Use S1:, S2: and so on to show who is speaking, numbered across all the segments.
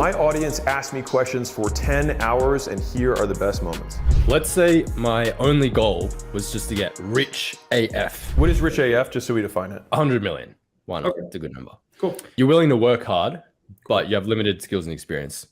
S1: My audience asked me questions for 10 hours, and here are the best moments.
S2: Let's say my only goal was just to get rich AF.
S1: What is rich AF, just so we define it?
S2: 100 million. Why not?
S1: Okay.
S2: It's a good number.
S1: Cool.
S2: You're willing to work hard, but you have limited skills and experience.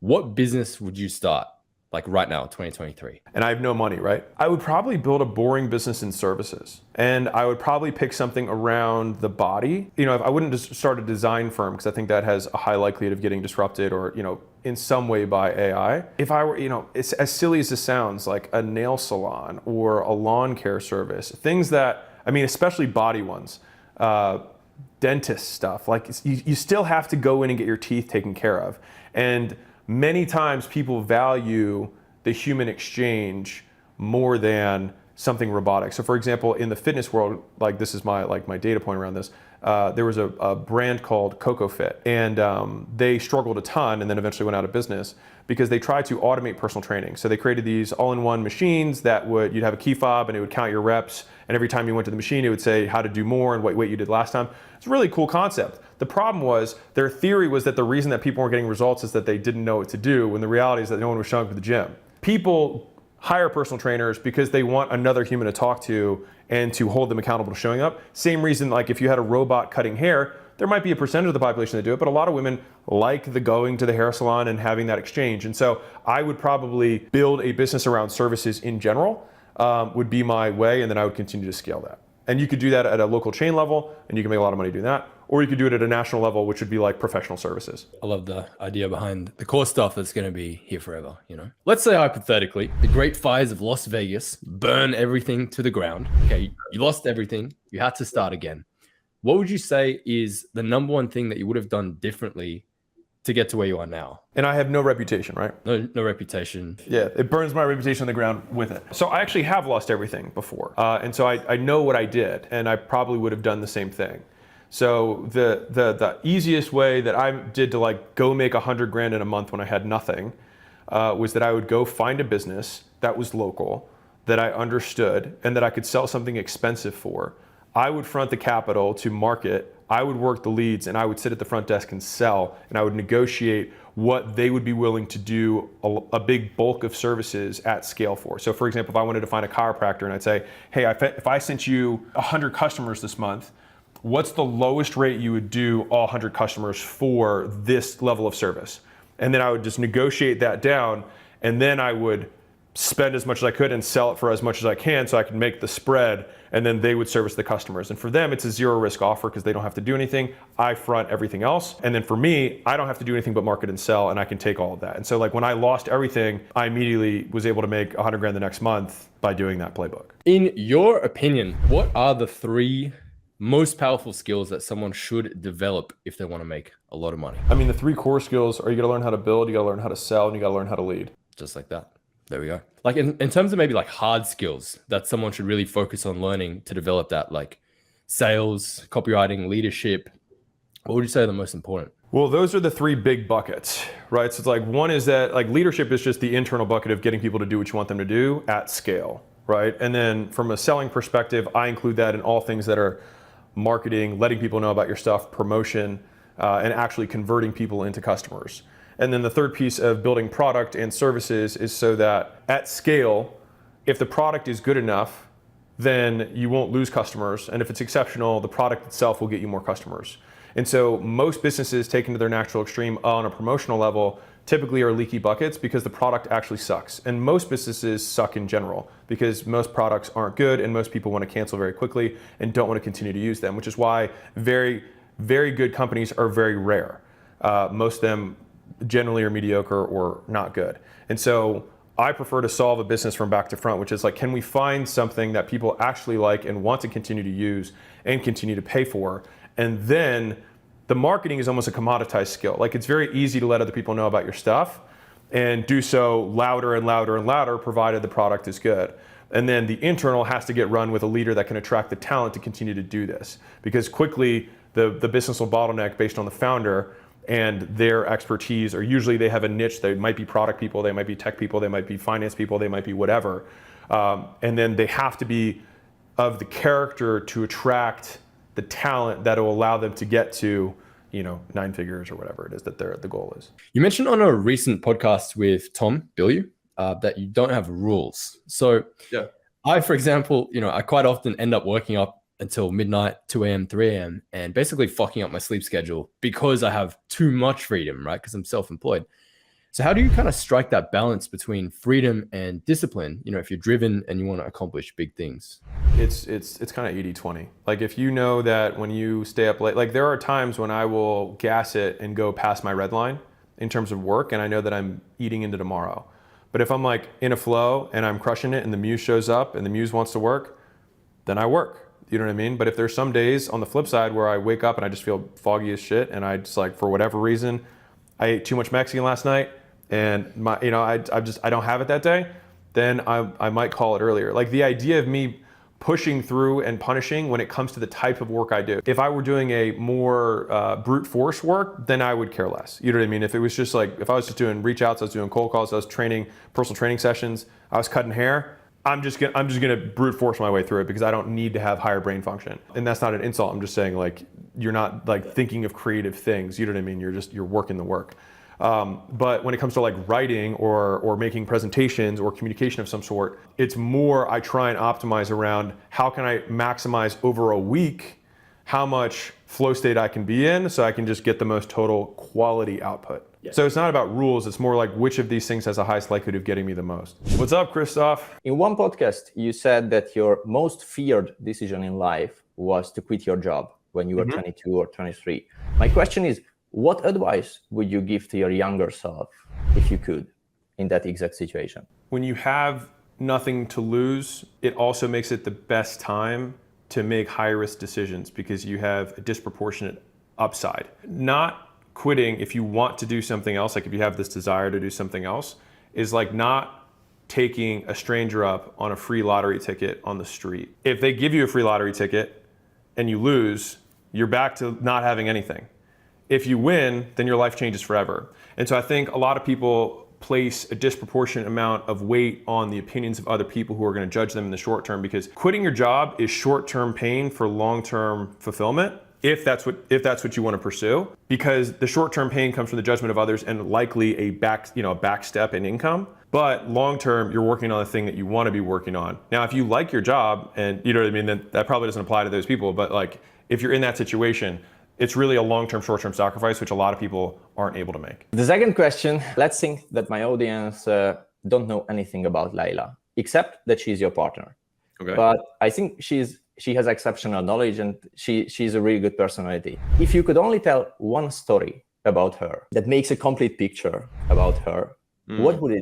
S2: What business would you start? Like right now, 2023.
S1: And I have no money, right? I would probably build a boring business in services. And I would probably pick something around the body. You know, I wouldn't just start a design firm because I think that has a high likelihood of getting disrupted or, you know, in some way by AI. If I were, you know, it's as silly as this sounds, like a nail salon or a lawn care service, things that, I mean, especially body ones, dentist stuff, like you still have to go in and get your teeth taken care of. And many times people value the human exchange more than something robotic. So for example, in the fitness world, like this is my data point around this, there was a brand called CocoFit, and they struggled a ton and then eventually went out of business because they tried to automate personal training. So they created these all-in-one machines that you'd have a key fob and it would count your reps, and every time you went to the machine, it would say how to do more and what weight you did last time. It's a really cool concept. The problem was, their theory was that the reason that people weren't getting results is that they didn't know what to do, when the reality is that no one was showing up at the gym. People hire personal trainers because they want another human to talk to and to hold them accountable to showing up. Same reason, like if you had a robot cutting hair, there might be a percentage of the population that do it, but a lot of women like the going to the hair salon and having that exchange. And so I would probably build a business around services in general, would be my way, and then I would continue to scale that. And you could do that at a local chain level, and you can make a lot of money doing that. Or you could do it at a national level, which would be like professional services.
S2: I love the idea behind the core stuff that's going to be here forever, you know? Let's say hypothetically, the great fires of Las Vegas burn everything to the ground. Okay, you lost everything. You had to start again. What would you say is the number one thing that you would have done differently to get to where you are now?
S1: And I have no reputation, right?
S2: No reputation.
S1: Yeah, it burns my reputation on the ground with it. So I actually have lost everything before. And so I know what I did, and I probably would have done the same thing. So the easiest way that I did to like go make 100 grand in a month when I had nothing was that I would go find a business that was local, that I understood, and that I could sell something expensive for. I would front the capital to market, I would work the leads, and I would sit at the front desk and sell, and I would negotiate what they would be willing to do a big bulk of services at scale for. So for example, if I wanted to find a chiropractor and I'd say, hey, if I sent you 100 customers this month, what's the lowest rate you would do all 100 customers for this level of service? And then I would just negotiate that down, and then I would spend as much as I could and sell it for as much as I can so I could make the spread, and then they would service the customers. And for them, it's a zero risk offer because they don't have to do anything. I front everything else. And then for me, I don't have to do anything but market and sell, and I can take all of that. And so like when I lost everything, I immediately was able to make 100 grand the next month by doing that playbook.
S2: In your opinion, what are the 3 most powerful skills that someone should develop if they want to make a lot of money?
S1: I mean, the 3 core skills are you got to learn how to build, you got to learn how to sell, and you got to learn how to lead.
S2: Just like that. There we go. Like in terms of maybe like hard skills that someone should really focus on learning to develop that, like sales, copywriting, leadership, what would you say are the most important?
S1: Well, those are the 3 big buckets, right? So it's like, one is that like leadership is just the internal bucket of getting people to do what you want them to do at scale, right? And then from a selling perspective, I include that in all things that are marketing, letting people know about your stuff, promotion, and actually converting people into customers. And then the third piece of building product and services is so that at scale, if the product is good enough, then you won't lose customers. And if it's exceptional, the product itself will get you more customers. And so most businesses taken to their natural extreme on a promotional level typically are leaky buckets because the product actually sucks. And most businesses suck in general because most products aren't good and most people want to cancel very quickly and don't want to continue to use them, which is why very, very good companies are very rare. Most of them generally are mediocre or not good. And so I prefer to solve a business from back to front, which is like, can we find something that people actually like and want to continue to use and continue to pay for? And then the marketing is almost a commoditized skill. Like it's very easy to let other people know about your stuff and do so louder and louder and louder, provided the product is good. And then the internal has to get run with a leader that can attract the talent to continue to do this. Because quickly the business will bottleneck based on the founder and their expertise, or usually they have a niche. They might be product people, they might be tech people, they might be finance people, they might be whatever. And then they have to be of the character to attract the talent that will allow them to get to 9 figures or whatever it is that the goal is.
S2: You mentioned on a recent podcast with Tom Bilyeu that you don't have rules. So
S1: Yeah.
S2: I, for example, I quite often end up working up until midnight, 2 a.m., 3 a.m., and basically fucking up my sleep schedule because I have too much freedom, right? Because I'm self-employed. So how do you kind of strike that balance between freedom and discipline, if you're driven and you want to accomplish big things?
S1: It's kind of 80-20. Like if you know that when you stay up late, like there are times when I will gas it and go past my red line in terms of work, and I know that I'm eating into tomorrow. But if I'm like in a flow and I'm crushing it and the muse shows up and the muse wants to work, then I work. You know what I mean? But if there's some days on the flip side where I wake up and I just feel foggy as shit and I just like, for whatever reason, I ate too much Mexican last night and I don't have it that day, then I might call it earlier. Like the idea of me pushing through and punishing when it comes to the type of work I do. If I were doing a more brute force work, then I would care less. You know what I mean? If it was just like, if I was just doing reach outs, I was doing cold calls, I was training, personal training sessions, I was cutting hair, I'm just gonna brute force my way through it because I don't need to have higher brain function. And that's not an insult. I'm just saying like, you're not like thinking of creative things. You know what I mean? You're working the work. But when it comes to like writing or making presentations or communication of some sort, it's more I try and optimize around how can I maximize over a week how much flow state I can be in so I can just get the most total quality output. Yeah. So it's not about rules, it's more like which of these things has the highest likelihood of getting me the most. What's up, Christoph?
S3: In one podcast, you said that your most feared decision in life was to quit your job when you were 22 or 23. My question is, what advice would you give to your younger self, if you could, in that exact situation?
S1: When you have nothing to lose, it also makes it the best time to make high-risk decisions because you have a disproportionate upside. Not quitting if you want to do something else, like if you have this desire to do something else, is like not taking a stranger up on a free lottery ticket on the street. If they give you a free lottery ticket and you lose, you're back to not having anything. If you win, then your life changes forever. And so I think a lot of people place a disproportionate amount of weight on the opinions of other people who are going to judge them in the short term, because quitting your job is short-term pain for long-term fulfillment, if that's what you want to pursue, because the short-term pain comes from the judgment of others and likely a back step in income. But long-term, you're working on the thing that you want to be working on. Now, if you like your job, and you know what I mean, then that probably doesn't apply to those people. But like, if you're in that situation, it's really a long-term, short-term sacrifice, which a lot of people aren't able to make.
S3: The second question, let's think that my audience don't know anything about Layla, except that she's your partner.
S1: Okay.
S3: But I think she has exceptional knowledge and she's a really good personality. If you could only tell one story about her that makes a complete picture about her, what would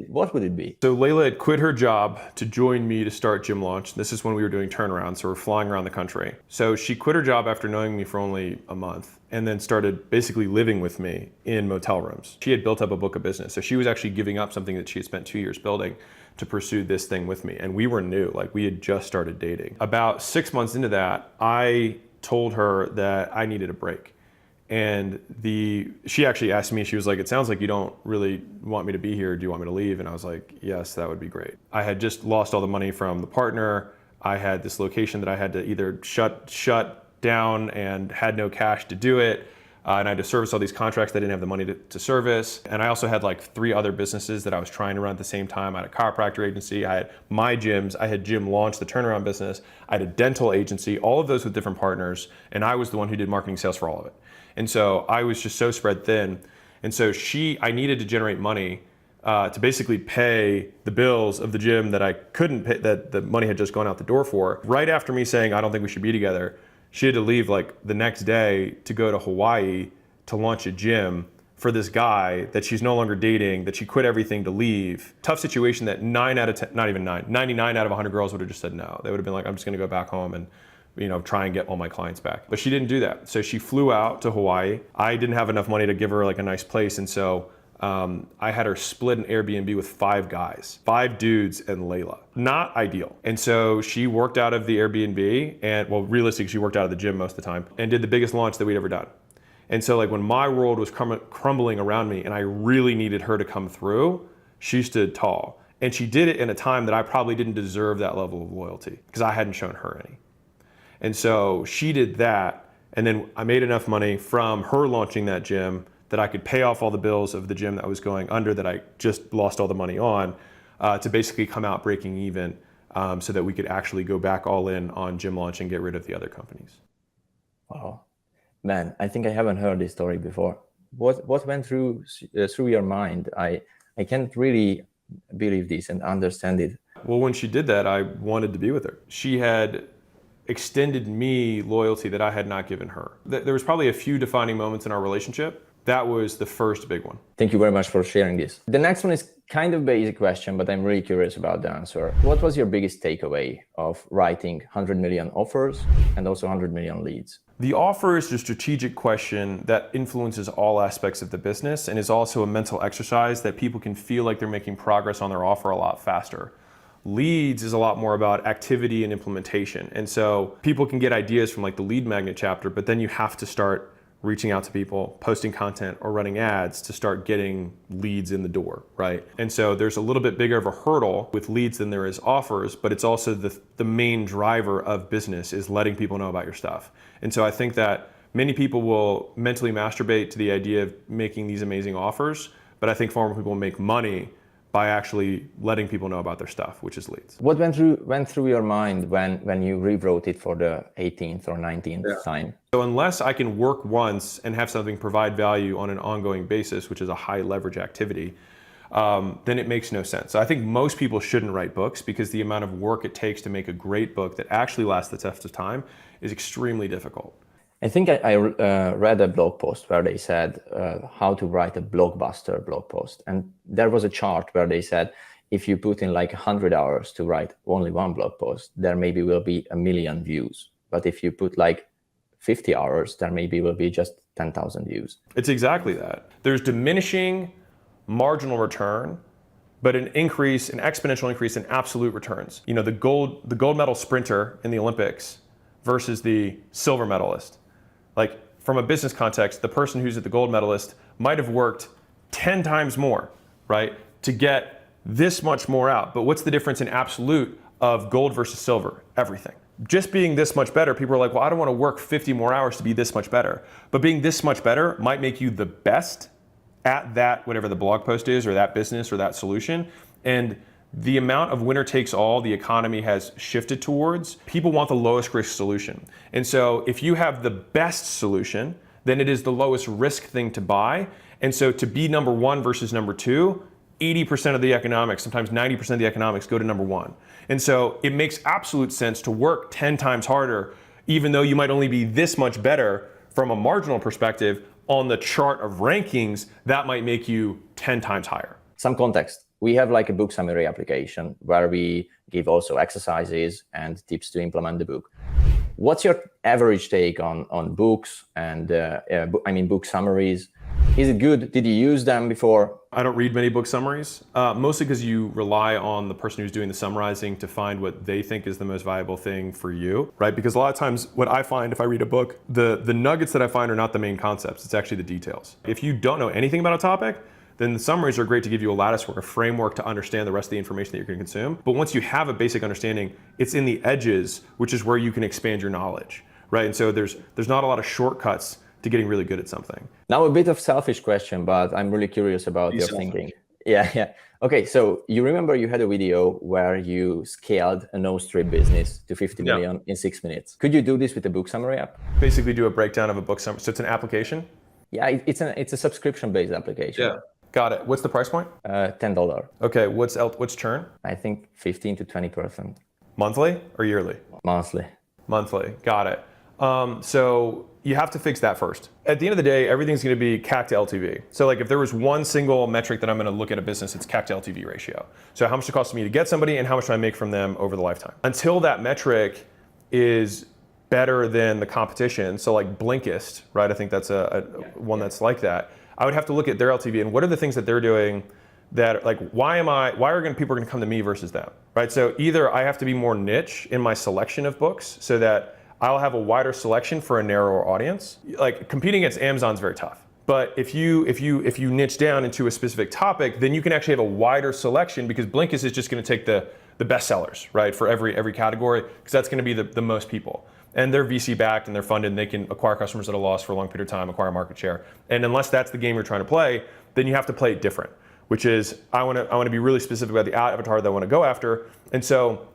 S3: it be?
S1: So Layla had quit her job to join me to start Gym Launch. This is when we were doing turnarounds, so we're flying around the country. So she quit her job after knowing me for only a month and then started basically living with me in motel rooms. She had built up a book of business. So she was actually giving up something that she had spent 2 years building to pursue this thing with me. And we were new, like we had just started dating. About 6 months into that, I told her that I needed a break. And she actually asked me, she was like, it sounds like you don't really want me to be here. Do you want me to leave? And I was like, yes, that would be great. I had just lost all the money from the partner. I had this location that I had to either shut down and had no cash to do it. And I had to service all these contracts that I didn't have the money to service. And I also had like 3 other businesses that I was trying to run at the same time. I had a chiropractor agency, I had my gyms, I had Gym Launch, the turnaround business, I had a dental agency, all of those with different partners. And I was the one who did marketing sales for all of it. And so I was just so spread thin. And so I needed to generate money to basically pay the bills of the gym that I couldn't pay, that the money had just gone out the door for. Right after me saying, I don't think we should be together, she had to leave like the next day to go to Hawaii to launch a gym for this guy that she's no longer dating, that she quit everything to leave. Tough situation that 99 out of 100 girls would have just said no. They would have been like, I'm just gonna go back home and try and get all my clients back. But she didn't do that. So she flew out to Hawaii. I didn't have enough money to give her like a nice place. And so I had her split an Airbnb with 5 guys, 5 dudes and Layla. Not ideal. And so she worked out of the Airbnb and, well, realistically, she worked out of the gym most of the time and did the biggest launch that we'd ever done. And so like when my world was crumbling around me and I really needed her to come through, she stood tall. And she did it in a time that I probably didn't deserve that level of loyalty because I hadn't shown her any. And so she did that And then I made enough money from her launching that gym that I could pay off all the bills of the gym that was going under that I just lost all the money on, to basically come out breaking even, so that we could actually go back all in on gym launch and get rid of the other companies.
S3: Wow, man, I think I haven't heard this story before. What went through your mind? I can't really believe this and understand it.
S1: Well, when she did that, I wanted to be with her. She had extended me loyalty that I had not given her. There was probably a few defining moments in our relationship. That was the first big one.
S3: Thank you very much for sharing this. The next one is kind of a basic question, but I'm really curious about the answer. What was your biggest takeaway of writing 100 million offers and also 100 million leads?
S1: The offer is a strategic question that influences all aspects of the business and is also a mental exercise that people can feel like they're making progress on their offer a lot faster. Leads is a lot more about activity and implementation. And so people can get ideas from like the lead magnet chapter, but then you have to start reaching out to people, posting content or running ads to start getting leads in the door, right? And so there's a little bit bigger of a hurdle with leads than there is offers, but it's also the main driver of business is letting people know about your stuff. And so I think that many people will mentally masturbate to the idea of making these amazing offers, but I think far more people make money by actually letting people know about their stuff, which is leads.
S3: What went through your mind when you rewrote it for the 18th or 19th time?
S1: So unless I can work once and have something provide value on an ongoing basis, which is a high leverage activity, then it makes no sense. So I think most people shouldn't write books because the amount of work it takes to make a great book that actually lasts the test of time is extremely difficult.
S3: I think I read a blog post where they said how to write a blockbuster blog post. And there was a chart where they said, if you put in like 100 hours to write only one blog post, there maybe will be 1 million views. But if you put like 50 hours, there maybe will be just 10,000 views.
S1: It's exactly that. There's diminishing marginal return, but an exponential increase in absolute returns. You know, the gold medal sprinter in the Olympics versus the silver medalist. Like from a business context, the person who's at the gold medalist might have worked 10 times more, right, to get this much more out. But what's the difference in absolute of gold versus silver? Everything. Just being this much better, people are like, well, I don't want to work 50 more hours to be this much better. But being this much better might make you the best at that, whatever the blog post is, or that business, or that solution. And the amount of winner takes all the economy has shifted towards, people want the lowest risk solution. And so if you have the best solution, then it is the lowest risk thing to buy. And so to be number one versus number two, 80% of the economics, sometimes 90% of the economics go to number one. And so it makes absolute sense to work 10 times harder, even though you might only be this much better from a marginal perspective on the chart of rankings, that might make you 10 times higher.
S3: Some context. We have like a book summary application where we give also exercises and tips to implement the book. What's your average take on books and book summaries? Is it good? Did you use them before?
S1: I don't read many book summaries, mostly because you rely on the person who's doing the summarizing to find what they think is the most valuable thing for you, right? Because a lot of times what I find if I read a book, the nuggets that I find are not the main concepts, it's actually the details. If you don't know anything about a topic, then the summaries are great to give you a lattice work, a framework to understand the rest of the information that you're going to consume. But once you have a basic understanding, it's in the edges, which is where you can expand your knowledge, right? And so there's not a lot of shortcuts to getting really good at something.
S3: Now a bit of selfish question, but I'm really curious about your thinking. Yeah. Okay, so you remember you had a video where you scaled a no-strip business to 50 million in 6 minutes. Could you do this with a book summary app?
S1: Basically do a breakdown of a book summary. So it's an application?
S3: Yeah, it's a subscription-based application.
S1: Yeah. Got it. What's the price point?
S3: $10.
S1: Okay, what's churn?
S3: I think 15 to 20%.
S1: Monthly or yearly?
S3: Monthly.
S1: Monthly, got it. So you have to fix that first. At the end of the day, everything's going to be CAC to LTV. So like if there was one single metric that I'm going to look at a business, it's CAC to LTV ratio. So how much it costs me to get somebody and how much do I make from them over the lifetime. Until that metric is better than the competition, so like Blinkist, right? I think that's one that's like that. I would have to look at their LTV and what are the things that they're doing that like, why are people going to come to me versus them, right? So either I have to be more niche in my selection of books so that I'll have a wider selection for a narrower audience. Like competing against Amazon is very tough. But if you niche down into a specific topic, then you can actually have a wider selection because Blinkist is just going to take the best sellers, right, for every category, because that's going to be the most people. and they're VC backed and they're funded and they can acquire customers at a loss for a long period of time, acquire market share. And unless that's the game you're trying to play, then you have to play it different, which is I want to be really specific about the avatar that I want to go after. And so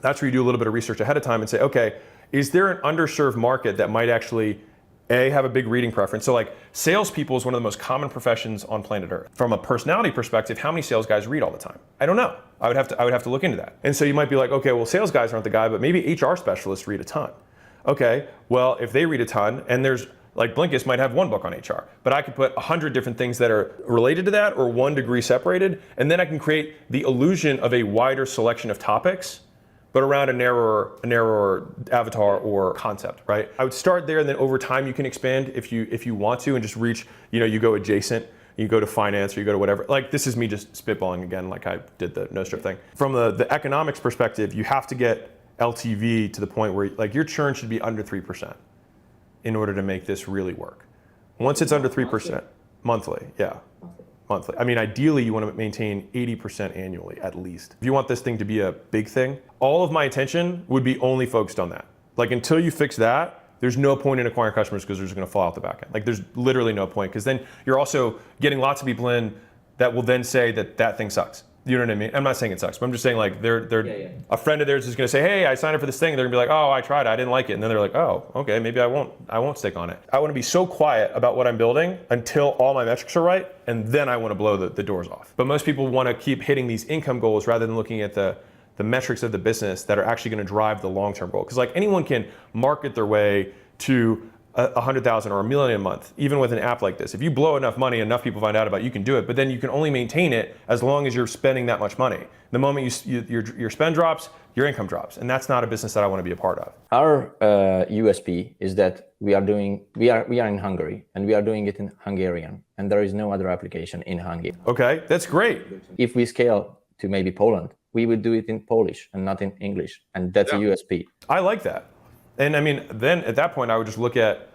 S1: that's where you do a little bit of research ahead of time and say, okay, is there an underserved market that might actually have a big reading preference? So like salespeople is one of the most common professions on planet Earth. From a personality perspective, how many sales guys read all the time? I don't know. I would have to look into that. And so you might be like, okay, well, sales guys aren't the guy, but maybe HR specialists read a ton. Okay, well, if they read a ton, and there's like Blinkist might have one book on HR, but I could put 100 different things that are related to that or 1 degree separated, and then I can create the illusion of a wider selection of topics, but around a narrower avatar or concept, right? I would start there, and then over time you can expand if you want to, and just reach, you go adjacent, you go to finance, or you go to whatever. Like this is me just spitballing again, like I did the no strip thing. From the economics perspective, you have to get LTV to the point where like your churn should be under 3% in order to make this really work. Once it's under 3%, monthly, yeah. Monthly. I mean, ideally you want to maintain 80% annually at least. If you want this thing to be a big thing, all of my attention would be only focused on that. Like until you fix that, there's no point in acquiring customers because they're just going to fall out the back end. Like there's literally no point, because then you're also getting lots of people in that will then say that thing sucks. You know what I mean? I'm not saying it sucks, but I'm just saying like a friend of theirs is going to say, hey, I signed up for this thing. And they're going to be like, oh, I tried it, I didn't like it. And then they're like, oh, okay, maybe I won't stick on it. I want to be so quiet about what I'm building until all my metrics are right, and then I want to blow the doors off. But most people want to keep hitting these income goals rather than looking at the metrics of the business that are actually going to drive the long-term goal. Because like anyone can market their way to 100,000 or $1 million a month, even with an app like this. If you blow enough money, enough people find out about it, you can do it, but then you can only maintain it as long as you're spending that much money. The moment your spend drops, your income drops, and that's not a business that I want to be a part of.
S3: Our USP is that we are in Hungary, and we are doing it in Hungarian, and there is no other application in Hungary.
S1: Okay, that's great.
S3: If we scale to maybe Poland, we would do it in Polish and not in English, and that's a USP.
S1: I like that. And I mean, then at that point, I would just look at,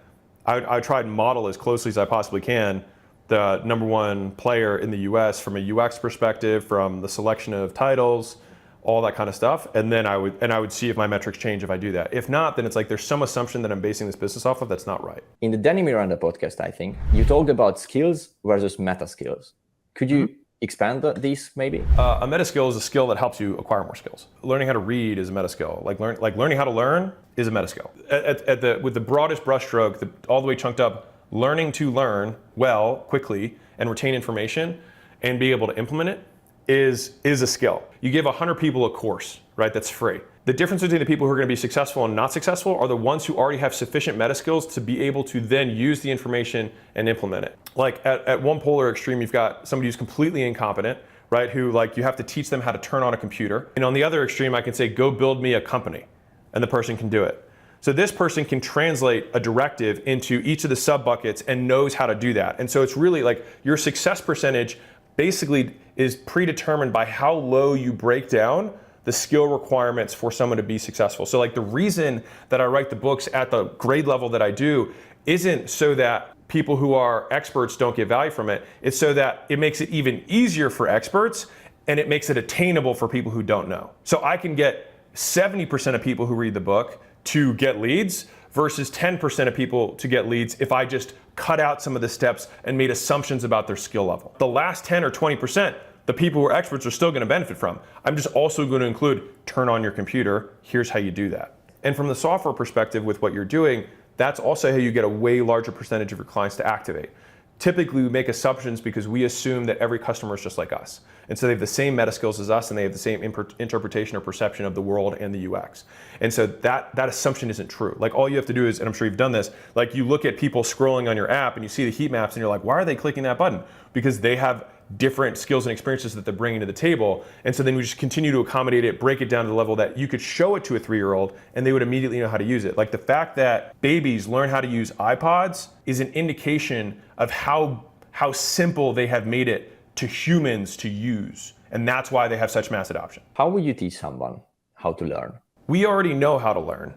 S1: I try and model as closely as I possibly can the number one player in the US from a UX perspective, from the selection of titles, all that kind of stuff. And then I would see if my metrics change if I do that. If not, then it's like there's some assumption that I'm basing this business off of that's not right.
S3: In the Danny Miranda podcast, I think, you talked about skills versus meta skills. Could you expand this maybe?
S1: A meta skill is a skill that helps you acquire more skills. Learning how to read is a meta skill. Like learning how to learn is a meta skill. With the broadest brushstroke, all the way chunked up, learning to learn well, quickly, and retain information, and be able to implement it is a skill. You give 100 people a course, right? That's free. The difference between the people who are going to be successful and not successful are the ones who already have sufficient meta skills to be able to then use the information and implement it. Like at one polar extreme, you've got somebody who's completely incompetent, right? Who like you have to teach them how to turn on a computer. And on the other extreme, I can say, go build me a company, and the person can do it. So this person can translate a directive into each of the sub buckets and knows how to do that. And so it's really like your success percentage basically is predetermined by how low you break down the skill requirements for someone to be successful. So like the reason that I write the books at the grade level that I do isn't so that people who are experts don't get value from it. It's so that it makes it even easier for experts, and it makes it attainable for people who don't know. So I can get 70% of people who read the book to get leads versus 10% of people to get leads if I just cut out some of the steps and made assumptions about their skill level. The last 10 or 20%, the people who are experts are still going to benefit from. I'm just also going to include turn on your computer. Here's how you do that. And from the software perspective with what you're doing, that's also how you get a way larger percentage of your clients to activate. Typically, we make assumptions because we assume that every customer is just like us. And so they have the same meta skills as us, and they have the same interpretation or perception of the world and the UX. And so that assumption isn't true. Like all you have to do is, and I'm sure you've done this, like you look at people scrolling on your app and you see the heat maps and you're like, why are they clicking that button? Because they have different skills and experiences that they're bringing to the table. And so then we just continue to accommodate it, break it down to the level that you could show it to a 3-year-old and they would immediately know how to use it. Like the fact that babies learn how to use iPods is an indication of how simple they have made it to humans to use. And that's why they have such mass adoption.
S3: How would you teach someone how to learn?
S1: We already know how to learn.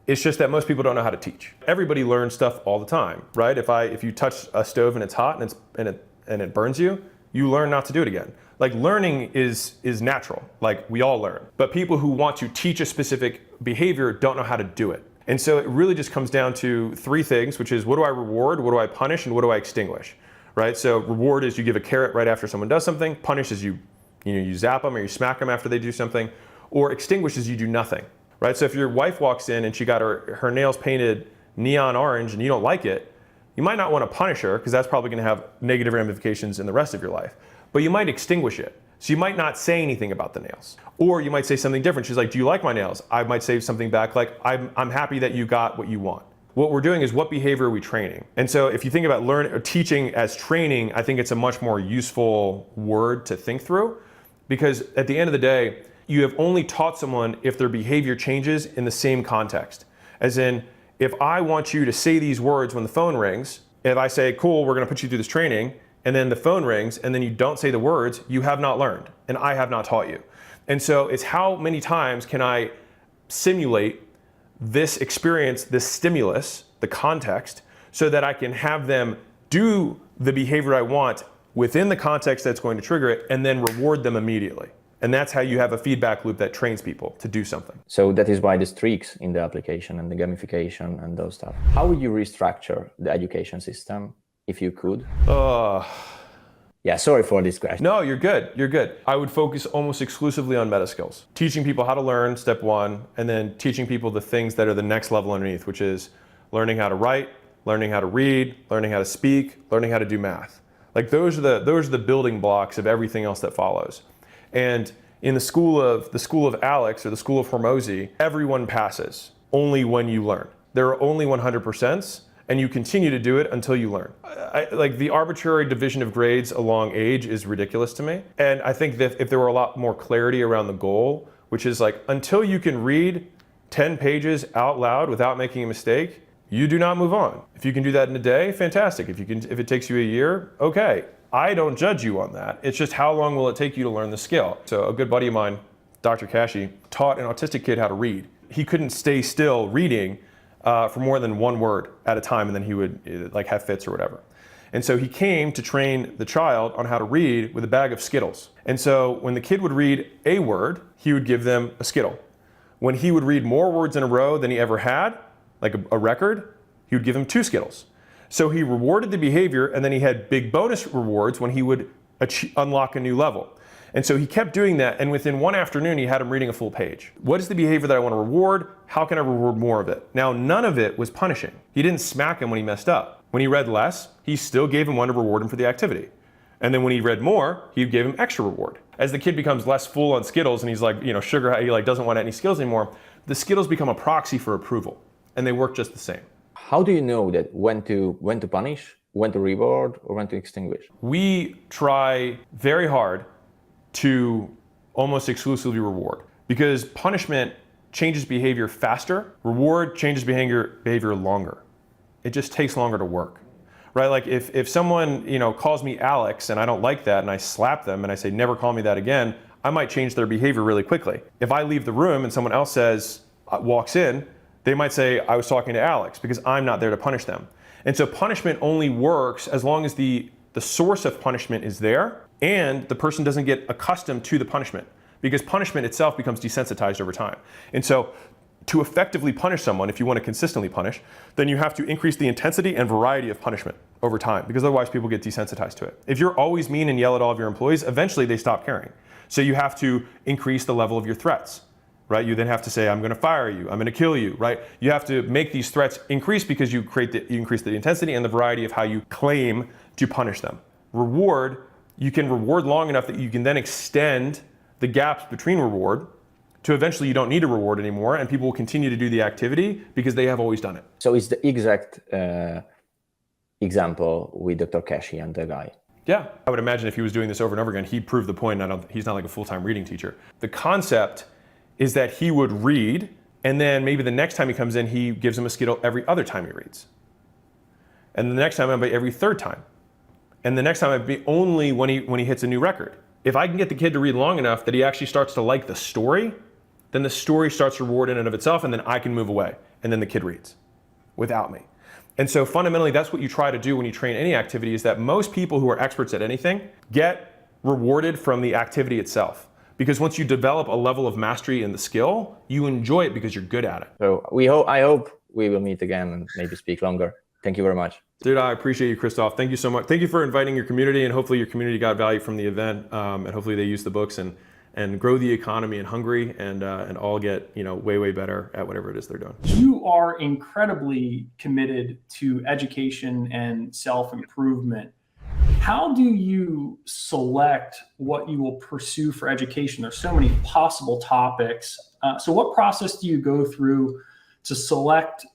S1: It's just that most people don't know how to teach. Everybody learns stuff all the time, right? If you touch a stove and it's hot and it burns you, you learn not to do it again. Like learning is natural, like we all learn. But people who want to teach a specific behavior don't know how to do it. And so it really just comes down to three things, which is what do I reward, what do I punish, and what do I extinguish, right? So reward is you give a carrot right after someone does something. Punish is you zap them or you smack them after they do something. Or extinguish is you do nothing, right? So if your wife walks in and she got her nails painted neon orange and you don't like it, you might not want to punish her because that's probably going to have negative ramifications in the rest of your life. But you might extinguish it. So you might not say anything about the nails. Or you might say something different. She's like, do you like my nails? I might say something back like, I'm happy that you got what you want. What we're doing is what behavior are we training? And so if you think about learning or teaching as training, I think it's a much more useful word to think through, because at the end of the day, you have only taught someone if their behavior changes in the same context. As in, if I want you to say these words when the phone rings, if I say, cool, we're gonna put you through this training, and then the phone rings, and then you don't say the words, you have not learned, and I have not taught you. And so it's how many times can I simulate this experience, this stimulus, the context, so that I can have them do the behavior I want within the context that's going to trigger it, and then reward them immediately. And that's how you have a feedback loop that trains people to do something.
S3: So that is why the streaks in the application and the gamification and those stuff. How would you restructure the education system if you could? Yeah, sorry for this question.
S1: No, you're good. You're good. I would focus almost exclusively on meta skills. Teaching people how to learn, step one, and then teaching people the things that are the next level underneath, which is learning how to write, learning how to read, learning how to speak, learning how to do math. Like those are the building blocks of everything else that follows. And in the school of Alex or the school of Hormozi, everyone passes only when you learn. There are only 100%, and you continue to do it until you learn. Like the arbitrary division of grades along age is ridiculous to me. And I think that if there were a lot more clarity around the goal, which is like until you can read 10 pages out loud without making a mistake, you do not move on. If you can do that in a day, fantastic. If it takes you a year, okay. I don't judge you on that. It's just how long will it take you to learn the skill? So a good buddy of mine, Dr. Kashi, taught an autistic kid how to read. He couldn't stay still reading for more than one word at a time, and then he would like have fits or whatever. And so he came to train the child on how to read with a bag of Skittles. And so when the kid would read a word, he would give them a Skittle. When he would read more words in a row than he ever had, like a record, he would give him 2 Skittles. So he rewarded the behavior, and then he had big bonus rewards when he would unlock a new level. And so he kept doing that, and within one afternoon, he had him reading a full page. What is the behavior that I want to reward? How can I reward more of it? Now, none of it was punishing. He didn't smack him when he messed up. When he read less, he still gave him one to reward him for the activity. And then when he read more, he gave him extra reward. As the kid becomes less full on Skittles, and he's like, sugar, he like doesn't want any Skittles anymore, the Skittles become a proxy for approval, and they work just the same.
S3: How do you know that when to punish, when to reward, or when to extinguish?
S1: We try very hard to almost exclusively reward, because punishment changes behavior faster, reward changes behavior longer. It just takes longer to work, right? Like if someone calls me Alex and I don't like that and I slap them and I say never call me that again, I might change their behavior really quickly. If I leave the room and someone else walks in, they might say I was talking to Alex, because I'm not there to punish them. And so punishment only works as long as the source of punishment is there and the person doesn't get accustomed to the punishment, because punishment itself becomes desensitized over time. And so to effectively punish someone, if you want to consistently punish, then you have to increase the intensity and variety of punishment over time, because otherwise people get desensitized to it. If you're always mean and yell at all of your employees, eventually they stop caring. So you have to increase the level of your threats, right? You then have to say, I'm going to fire you, I'm going to kill you, right? You have to make these threats increase, because you increase the intensity and the variety of how you claim to punish them. Reward, you can reward long enough that you can then extend the gaps between reward to eventually you don't need a reward anymore, and people will continue to do the activity because they have always done it.
S3: So it's the exact example with Dr. Kashi and the guy.
S1: Yeah, I would imagine if he was doing this over and over again, he'd prove the point. He's not like a full-time reading teacher. The concept is that he would read, and then maybe the next time he comes in, he gives him a Skittle every other time he reads. And the next time it'll be every third time. And the next time it'll be only when he hits a new record. If I can get the kid to read long enough that he actually starts to like the story, then the story starts reward in and of itself, and then I can move away. And then the kid reads without me. And so fundamentally, that's what you try to do when you train any activity, is that most people who are experts at anything get rewarded from the activity itself. Because once you develop a level of mastery in the skill, you enjoy it because you're good at it.
S3: So I hope we will meet again and maybe speak longer. Thank you very much.
S1: Dude, I appreciate you, Christoph. Thank you so much. Thank you for inviting your community, and hopefully your community got value from the event, and hopefully they use the books and grow the economy in Hungary and all get, you know, way better at whatever it is they're doing.
S4: You are incredibly committed to education and self-improvement. How do you select what you will pursue for education? There's so many possible topics. So what process do you go through to select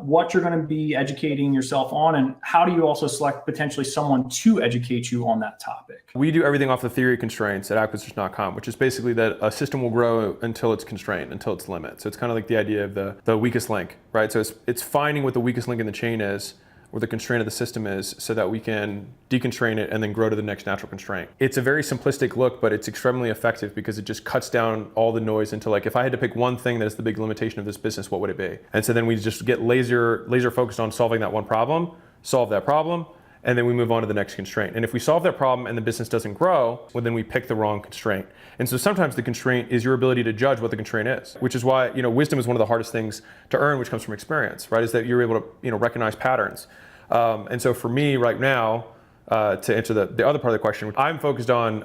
S4: what you're going to be educating yourself on, and how do you also select potentially someone to educate you on that topic?
S1: We do everything off the theory of constraints at acquisition.com, which is basically that a system will grow until it's constrained, until its limit. So it's kind of like the idea of the weakest link, right? So it's finding what the weakest link in the chain is, or the constraint of the system is, so that we can deconstrain it and then grow to the next natural constraint. It's a very simplistic look, but it's extremely effective because it just cuts down all the noise into, like, if I had to pick one thing that is the big limitation of this business, what would it be? And so then we just get laser focused on solving that one problem, solve that problem, and then we move on to the next constraint. And if we solve that problem and the business doesn't grow, well, then we pick the wrong constraint. And so sometimes the constraint is your ability to judge what the constraint is, which is why, you know, wisdom is one of the hardest things to earn, which comes from experience, right? Is that you're able to, you know, recognize patterns. And so for me right now, to answer the other part of the question, I'm focused on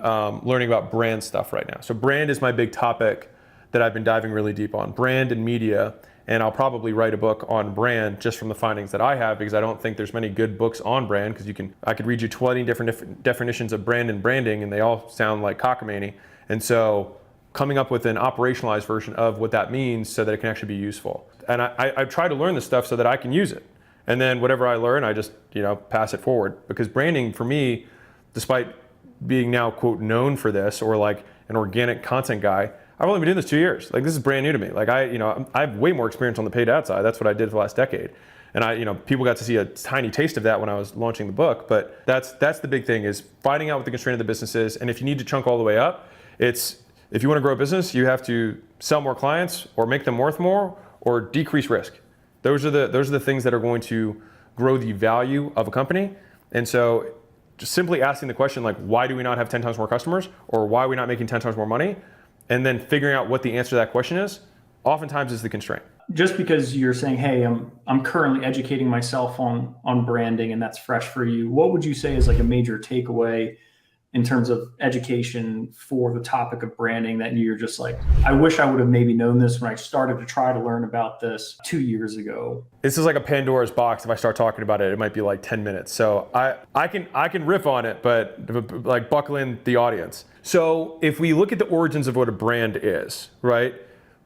S1: learning about brand stuff right now. So brand is my big topic that I've been diving really deep on, brand and media. And I'll probably write a book on brand just from the findings that I have, because I don't think there's many good books on brand, because I could read you 20 different definitions of brand and branding, and they all sound like cockamamie. And so coming up with an operationalized version of what that means so that it can actually be useful. And I try to learn this stuff so that I can use it. And then whatever I learn, I just, you know, pass it forward. Because branding for me, despite being now, quote, known for this, or like an organic content guy, I've only been doing this 2 years. Like, this is brand new to me. Like, I have way more experience on the paid ad side. That's what I did for the last decade. And people got to see a tiny taste of that when I was launching the book. But that's the big thing, is finding out what the constraint of the business is. And if you need to chunk all the way up, if you want to grow a business, you have to sell more clients, or make them worth more, or decrease risk. Those are the things that are going to grow the value of a company. And so just simply asking the question, like, why do we not have 10 times more customers, or why are we not making 10 times more money? And then figuring out what the answer to that question is, oftentimes is the constraint.
S4: Just because you're saying, hey, I'm currently educating myself on branding, and that's fresh for you, what would you say is like a major takeaway in terms of education for the topic of branding that you're just like, I wish I would have maybe known this when I started to try to learn about this 2 years ago?
S1: This is like a Pandora's box. If I start talking about it, it might be like 10 minutes. So I can riff on it, but like, buckle in the audience. So if we look at the origins of what a brand is, right?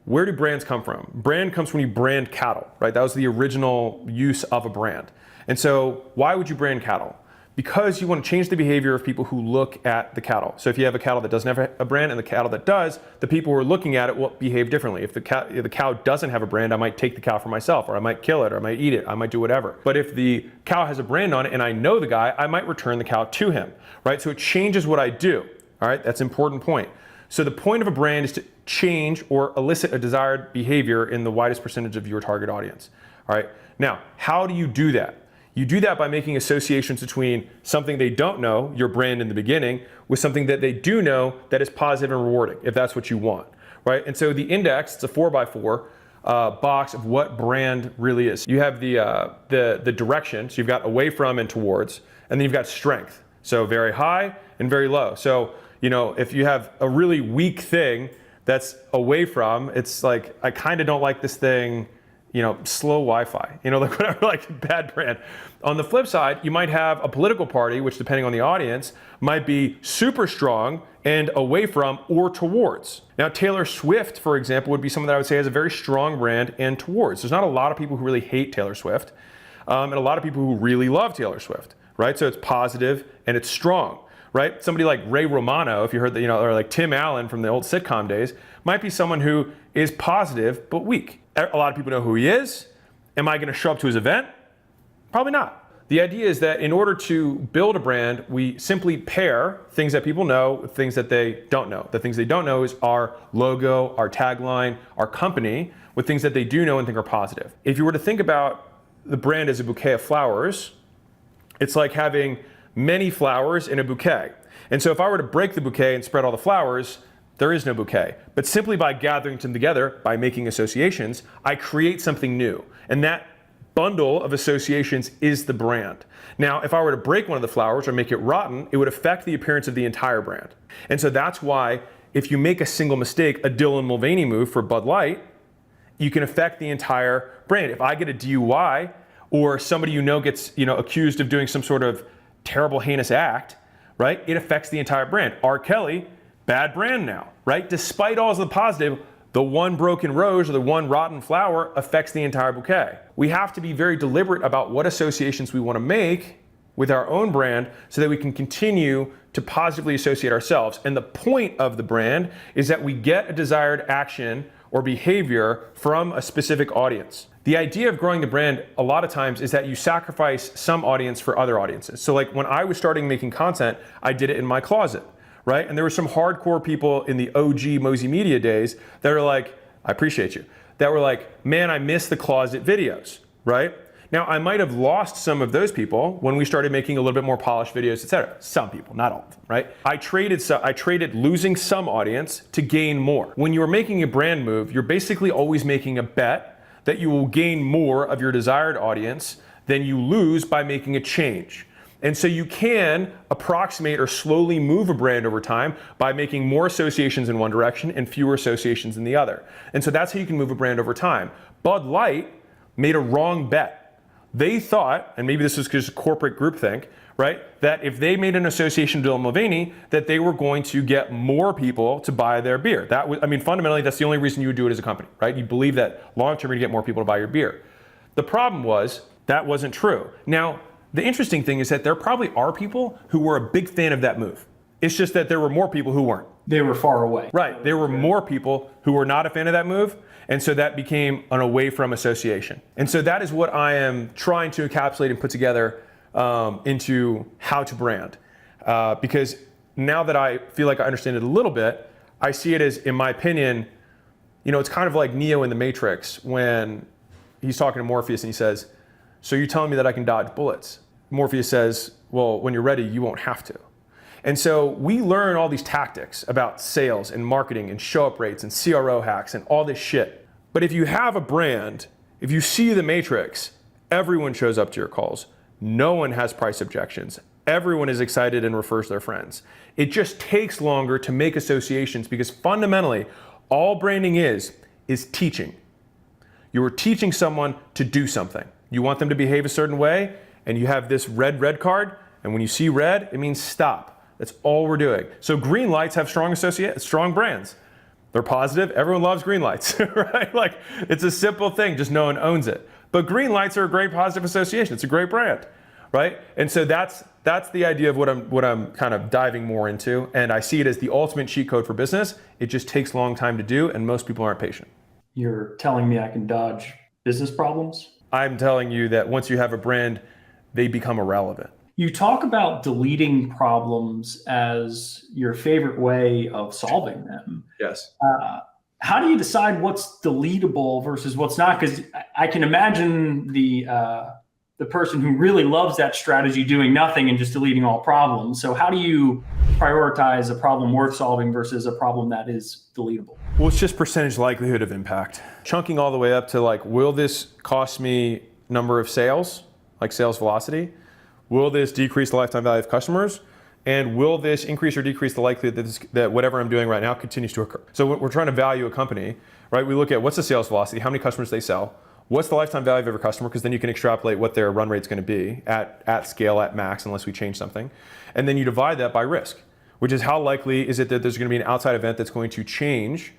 S1: Where do brands come from? Brand comes when you brand cattle, right? That was the original use of a brand. And so why would you brand cattle? Because you want to change the behavior of people who look at the cattle. So if you have a cattle that doesn't have a brand and the cattle that does, the people who are looking at it will behave differently. If the cow doesn't have a brand, I might take the cow for myself, or I might kill it, or I might eat it, I might do whatever. But if the cow has a brand on it and I know the guy, I might return the cow to him, right? So it changes what I do, all right? That's an important point. So the point of a brand is to change or elicit a desired behavior in the widest percentage of your target audience, all right? Now, how do you do that? You do that by making associations between something they don't know, your brand in the beginning, with something that they do know that is positive and rewarding, if that's what you want, right? And so the index, it's a 4x4 box of what brand really is. You have the direction, so you've got away from and towards, and then you've got strength, so very high and very low. So, if you have a really weak thing that's away from, it's like, I kind of don't like this thing, slow Wi-Fi, like whatever, like bad brand. On the flip side, you might have a political party, which depending on the audience, might be super strong and away from or towards. Now, Taylor Swift, for example, would be someone that I would say has a very strong brand and towards. There's not a lot of people who really hate Taylor Swift, and a lot of people who really love Taylor Swift, right? So it's positive and it's strong, right? Somebody like Ray Romano, if you heard that, or like Tim Allen from the old sitcom days, might be someone who is positive but weak. A lot of people know who he is. Am I going to show up to his event? Probably not. The idea is that in order to build a brand, we simply pair things that people know with things that they don't know. The things they don't know is our logo, our tagline, our company, with things that they do know and think are positive. If you were to think about the brand as a bouquet of flowers, it's like having many flowers in a bouquet. And so if I were to break the bouquet and spread all the flowers, there is no bouquet. But simply by gathering them together, by making associations, I create something new. And that bundle of associations is the brand. Now, if I were to break one of the flowers or make it rotten, it would affect the appearance of the entire brand. And so that's why if you make a single mistake, a Dylan Mulvaney move for Bud Light, you can affect the entire brand. If I get a DUI or somebody gets accused of doing some sort of terrible, heinous act, right? It affects the entire brand. R. Kelly, bad brand now, right? Despite all of the positive, the one broken rose or the one rotten flower affects the entire bouquet. We have to be very deliberate about what associations we want to make with our own brand so that we can continue to positively associate ourselves. And the point of the brand is that we get a desired action or behavior from a specific audience. The idea of growing the brand a lot of times is that you sacrifice some audience for other audiences. So like when I was starting making content, I did it in my closet, right? And there were some hardcore people in the OG Mozi Media days that were like, I appreciate you, that were like, man, I miss the closet videos, right? Now, I might have lost some of those people when we started making a little bit more polished videos, et cetera. Some people, not all of them, right? I traded losing some audience to gain more. When you're making a brand move, you're basically always making a bet that you will gain more of your desired audience than you lose by making a change. And so you can approximate or slowly move a brand over time by making more associations in one direction and fewer associations in the other. And so that's how you can move a brand over time. Bud Light made a wrong bet. They thought, and maybe this is just corporate groupthink, right? That if they made an association with Dylan Mulvaney, that they were going to get more people to buy their beer. Fundamentally, that's the only reason you would do it as a company, right? You believe that long-term you're gonna get more people to buy your beer. The problem was that wasn't true. Now, the interesting thing is that there probably are people who were a big fan of that move. It's just that there were more people who weren't.
S4: They were far away.
S1: Right, there were more people who were not a fan of that move, and so that became an away from association. And so that is what I am trying to encapsulate and put together into how to brand. Because now that I feel like I understand it a little bit, I see it as, in my opinion, it's kind of like Neo in the Matrix when he's talking to Morpheus and he says, so you're telling me that I can dodge bullets? Morpheus says, well, when you're ready, you won't have to. And so we learn all these tactics about sales and marketing and show up rates and CRO hacks and all this shit. But if you have a brand, if you see the Matrix, everyone shows up to your calls. No one has price objections. Everyone is excited and refers their friends. It just takes longer to make associations because fundamentally, all branding is teaching. You are teaching someone to do something. You want them to behave a certain way, and you have this red card, and when you see red, it means stop. That's all we're doing. So green lights have strong brands. They're positive. Everyone loves green lights, right? Like it's a simple thing, just no one owns it. But green lights are a great positive association. It's a great brand, right? And so that's the idea of what I'm kind of diving more into. And I see it as the ultimate cheat code for business. It just takes a long time to do, and most people aren't patient.
S4: You're telling me I can dodge business problems?
S1: I'm telling you that once you have a brand, they become irrelevant.
S4: You talk about deleting problems as your favorite way of solving them.
S1: Yes.
S4: How do you decide what's deletable versus what's not? Because I can imagine the person who really loves that strategy doing nothing and just deleting all problems. So how do you prioritize a problem worth solving versus a problem that is deletable?
S1: Well, it's just percentage likelihood of impact. Chunking all the way up to like, will this cost me number of sales, like sales velocity? Will this decrease the lifetime value of customers? And will this increase or decrease the likelihood that whatever I'm doing right now continues to occur? So we're trying to value a company, right? We look at what's the sales velocity, how many customers they sell, what's the lifetime value of every customer, because then you can extrapolate what their run rate's gonna be at scale, at max, unless we change something. And then you divide that by risk, which is how likely is it that there's gonna be an outside event that's going to change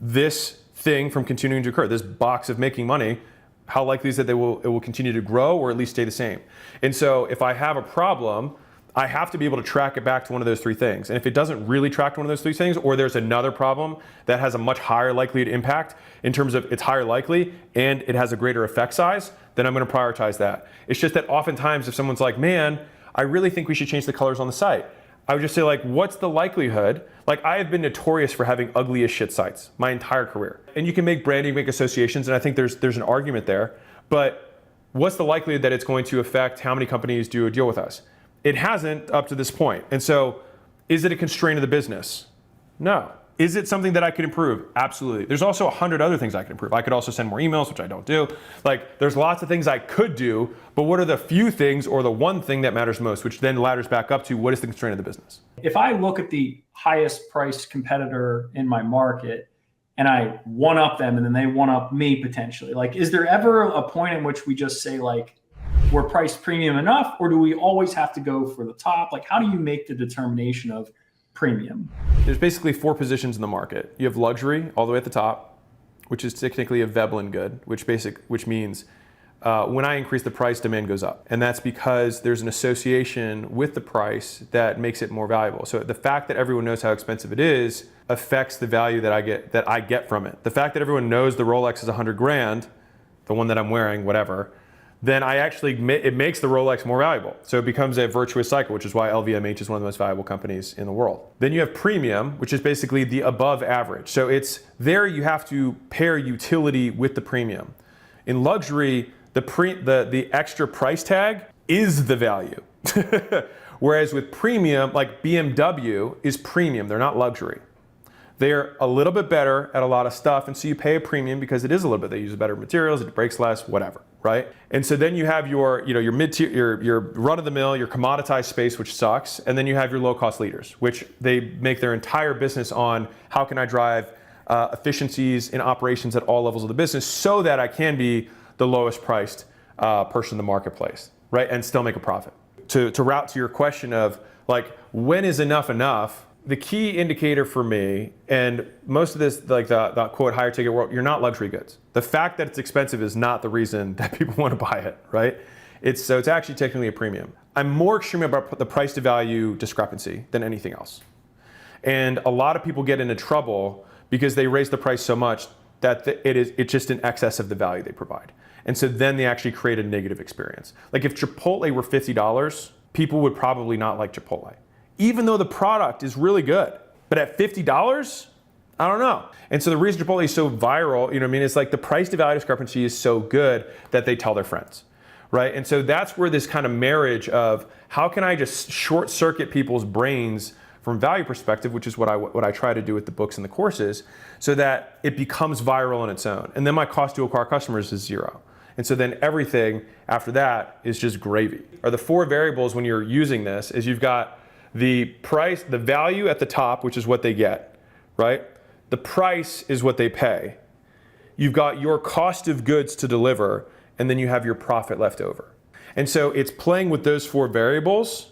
S1: this thing from continuing to occur, this box of making money. How likely is it that it will continue to grow or at least stay the same? And so if I have a problem, I have to be able to track it back to one of those three things. And if it doesn't really track to one of those three things, or there's another problem that has a much higher likelihood impact in terms of it's higher likely and it has a greater effect size, then I'm gonna prioritize that. It's just that oftentimes if someone's like, man, I really think we should change the colors on the site, I would just say like, what's the likelihood? Like I have been notorious for having ugly as shit sites my entire career. And you can make branding, make associations, and I think there's an argument there, but what's the likelihood that it's going to affect how many companies do a deal with us? It hasn't up to this point. And so is it a constraint of the business? No. Is it something that I could improve? Absolutely. There's also 100 other things I could improve. I could also send more emails, which I don't do. Like, there's lots of things I could do, but what are the few things or the one thing that matters most, which then ladders back up to what is the constraint of the business?
S4: If I look at the highest priced competitor in my market and I one up them and then they one up me potentially, like, is there ever a point in which we just say, like, we're priced premium enough, or do we always have to go for the top? Like, how do you make the determination of premium?
S1: There's basically 4 positions in the market. You have luxury all the way at the top, which is technically a Veblen good, which means when I increase the price, demand goes up. And that's because there's an association with the price that makes it more valuable. So the fact that everyone knows how expensive it is affects the value that I get from it. The fact that everyone knows the Rolex is 100 grand, the one that I'm wearing, whatever, then it makes the Rolex more valuable. So it becomes a virtuous cycle, which is why LVMH is one of the most valuable companies in the world. Then you have premium, which is basically the above average. So it's there you have to pair utility with the premium. In luxury, the extra price tag is the value. Whereas with premium, like BMW is premium, they're not luxury. They're a little bit better at a lot of stuff, and so you pay a premium because it is a little bit. They use better materials, it breaks less, whatever, right? And so then you have your mid-tier, your run-of-the-mill, your commoditized space, which sucks, and then you have your low-cost leaders, which they make their entire business on how can I drive efficiencies in operations at all levels of the business so that I can be the lowest priced person in the marketplace, right? And still make a profit. To route to your question of, like, when is enough enough? The key indicator for me, and most of this, like the quote higher ticket world, you're not luxury goods. The fact that it's expensive is not the reason that people want to buy it, right? It's actually technically a premium. I'm more extreme about the price to value discrepancy than anything else. And a lot of people get into trouble because they raise the price so much that it's just in excess of the value they provide. And so then they actually create a negative experience. Like if Chipotle were $50, people would probably not like Chipotle, even though the product is really good. But at $50, I don't know. And so the reason Chipotle is so viral, you know what I mean, it's like the price to value discrepancy is so good that they tell their friends, right? And so that's where this kind of marriage of how can I just short circuit people's brains from value perspective, which is what I try to do with the books and the courses, so that it becomes viral on its own. And then my cost to acquire customers is 0. And so then everything after that is just gravy. Are the 4 variables when you're using this is you've got the price, the value at the top, which is what they get, right? The price is what they pay. You've got your cost of goods to deliver, and then you have your profit left over. And so it's playing with those 4 variables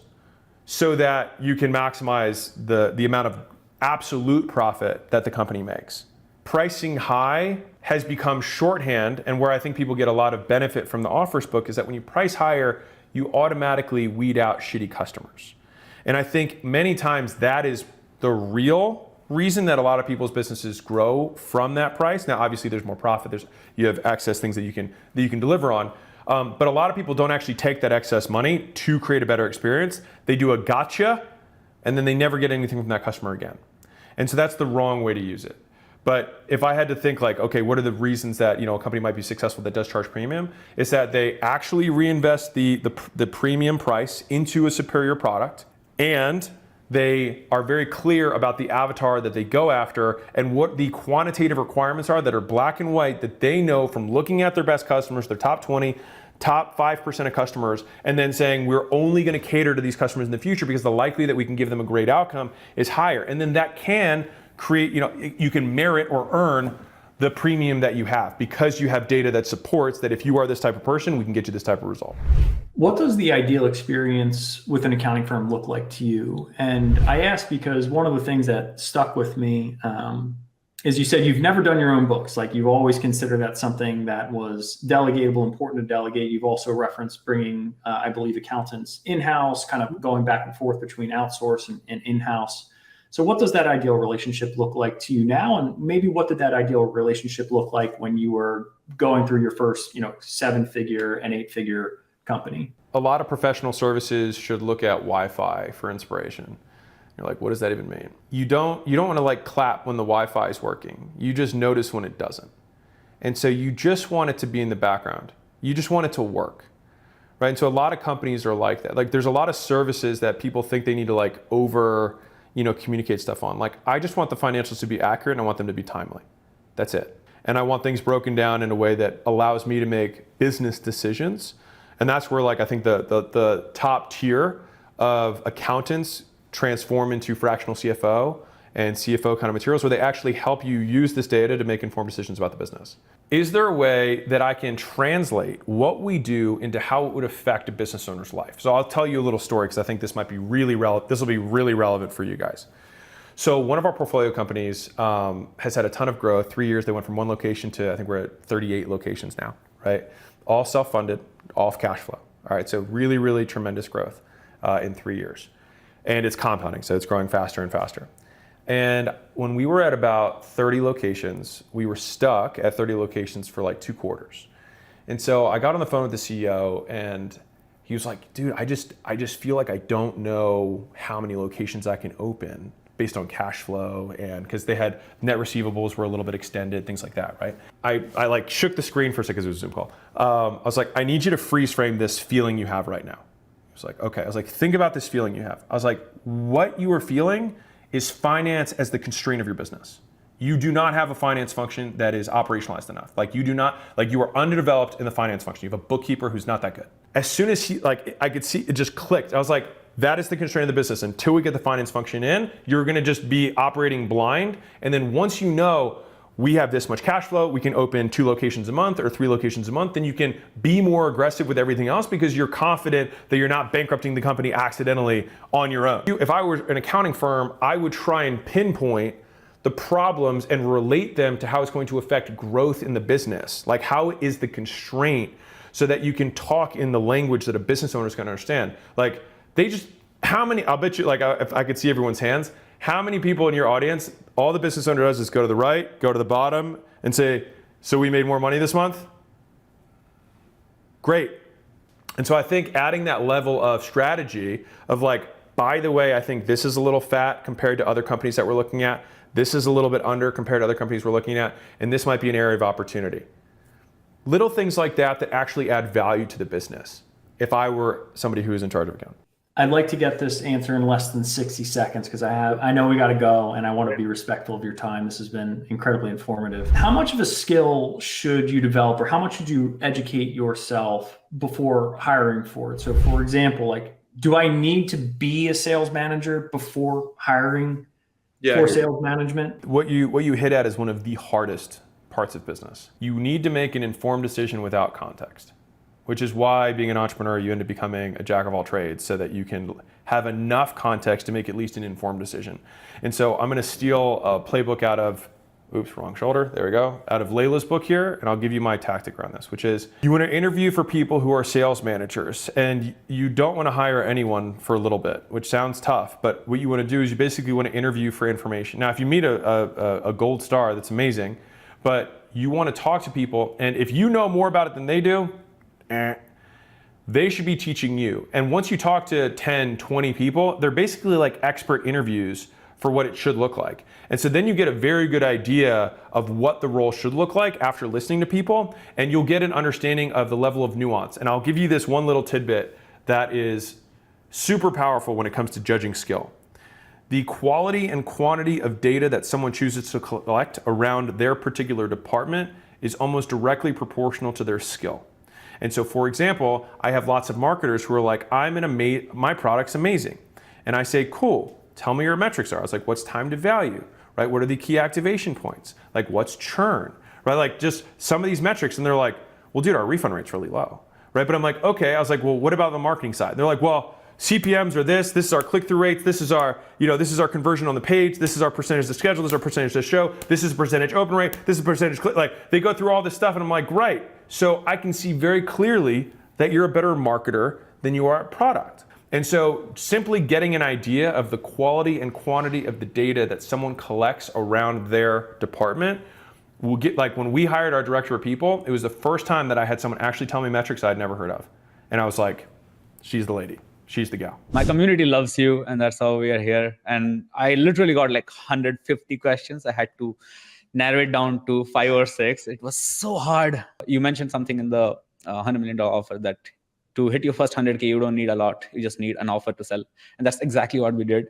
S1: so that you can maximize the amount of absolute profit that the company makes. Pricing high has become shorthand, and where I think people get a lot of benefit from the offers book is that when you price higher, you automatically weed out shitty customers. And I think many times that is the real reason that a lot of people's businesses grow from that price. Now, obviously, there's more profit. You have excess things that you can deliver on. But a lot of people don't actually take that excess money to create a better experience. They do a gotcha, and then they never get anything from that customer again. And so that's the wrong way to use it. But if I had to think like, okay, what are the reasons that a company might be successful that does charge premium? Is that they actually reinvest the premium price into a superior product, and they are very clear about the avatar that they go after and what the quantitative requirements are that are black and white that they know from looking at their best customers, their top 20, top 5% of customers, and then saying we're only going to cater to these customers in the future because the likelihood that we can give them a great outcome is higher. And then that can create, you can merit or earn the premium that you have because you have data that supports that if you are this type of person, we can get you this type of result.
S4: What does the ideal experience with an accounting firm look like to you? And I ask because one of the things that stuck with me is you said you've never done your own books. Like you've always considered that something that was delegatable, important to delegate. You've also referenced bringing, I believe, accountants in-house, kind of going back and forth between outsource and in-house. So what does that ideal relationship look like to you now? And maybe what did that ideal relationship look like when you were going through your first, 7-figure and 8-figure company?
S1: A lot of professional services should look at Wi-Fi for inspiration. You're like, what does that even mean? You don't want to like clap when the Wi-Fi is working. You just notice when it doesn't. And so you just want it to be in the background. You just want it to work. Right? And so a lot of companies are like that. Like there's a lot of services that people think they need to like communicate stuff on. Like, I just want the financials to be accurate and I want them to be timely. That's it. And I want things broken down in a way that allows me to make business decisions. And that's where, like, I think the top tier of accountants transform into fractional CFO and CFO kind of materials, where they actually help you use this data to make informed decisions about the business. Is there a way that I can translate what we do into how it would affect a business owner's life? So I'll tell you a little story because I think this might be really relevant. This will be really relevant for you guys. So one of our portfolio companies has had a ton of growth. 3 years, they went from one location to, I think we're at 38 locations now, right? All self-funded, all cash flow. All right, so really, really tremendous growth in 3 years. And it's compounding, so it's growing faster and faster. And when we were at about 30 locations, we were stuck at 30 locations for like 2 quarters. And so I got on the phone with the CEO and he was like, dude, I just feel like I don't know how many locations I can open based on cash flow, and because they had net receivables were a little bit extended, things like that, right? I like shook the screen for a second because it was a Zoom call. I was like, I need you to freeze frame this feeling you have right now. I was like, okay. I was like, think about this feeling you have. I was like, what you are feeling is finance as the constraint of your business. You do not have a finance function that is operationalized enough. Like, you do not, like, you are underdeveloped in the finance function. You have a bookkeeper who's not that good. As soon as I could see, it just clicked. I was like, that is the constraint of the business. Until we get the finance function in, you're gonna just be operating blind. And then once you know we have this much cash flow, we can open 2 locations a month or 3 locations a month, then you can be more aggressive with everything else because you're confident that you're not bankrupting the company accidentally on your own. If I were an accounting firm, I would try and pinpoint the problems and relate them to how it's going to affect growth in the business. Like, how is the constraint, so that you can talk in the language that a business owner is going to understand. Like, how many, I'll bet you, like, if I could see everyone's hands, how many people in your audience, all the business owner does is go to the right, go to the bottom, and say, so we made more money this month? Great. And so I think adding that level of strategy of, like, by the way, I think this is a little fat compared to other companies that we're looking at. This is a little bit under compared to other companies we're looking at, and this might be an area of opportunity. Little things like that that actually add value to the business, if I were somebody who is in charge of accounting.
S4: I'd like to get this answer in less than 60 seconds because I know we got to go and I want to be respectful of your time. This has been incredibly informative. How much of a skill should you develop, or how much should you educate yourself before hiring for it? So, for example, like, do I need to be a sales manager before hiring for sales management?
S1: What you hit at is one of the hardest parts of business. You need to make an informed decision without context, which is why, being an entrepreneur, you end up becoming a jack of all trades so that you can have enough context to make at least an informed decision. And so I'm going to steal a playbook out of, oops, wrong shoulder, there we go, out of Layla's book here, and I'll give you my tactic around this, which is, you want to interview for people who are sales managers, and you don't want to hire anyone for a little bit, which sounds tough, but what you want to do is you basically want to interview for information. Now, if you meet a gold star, that's amazing, but you want to talk to people, and if you know more about it than they do, they should be teaching you. And once you talk to 10, 20 people, they're basically like expert interviews for what it should look like. And so then you get a very good idea of what the role should look like after listening to people, and you'll get an understanding of the level of nuance. And I'll give you this one little tidbit that is super powerful when it comes to judging skill. The quality and quantity of data that someone chooses to collect around their particular department is almost directly proportional to their skill. And so, for example, I have lots of marketers who are like, my product's amazing. And I say, cool, tell me your metrics are. I was like, what's time to value, right? What are the key activation points? Like, what's churn, right? Like, just some of these metrics. And they're like, well, dude, our refund rate's really low, right? But I'm like, okay. I was like, well, what about the marketing side? And they're like, well, CPMs are this is our click-through rates, this is our conversion on the page, this is our percentage to schedule, this is our percentage to show, this is percentage open rate, this is percentage click, like, they go through all this stuff, and I'm like, right. So I can see very clearly that you're a better marketer than you are at product. And so simply getting an idea of the quality and quantity of the data that someone collects around their department will get, like, when we hired our director of people, it was the first time that I had someone actually tell me metrics I'd never heard of. And I was like, she's the lady. She's the gal.
S5: My community loves you, and that's how we are here. And I literally got like 150 questions. I had to narrow it down to 5 or 6. It was so hard. You mentioned something in the $100 million offer that To hit your first 100K, you don't need a lot. You just need an offer to sell. And that's exactly what we did.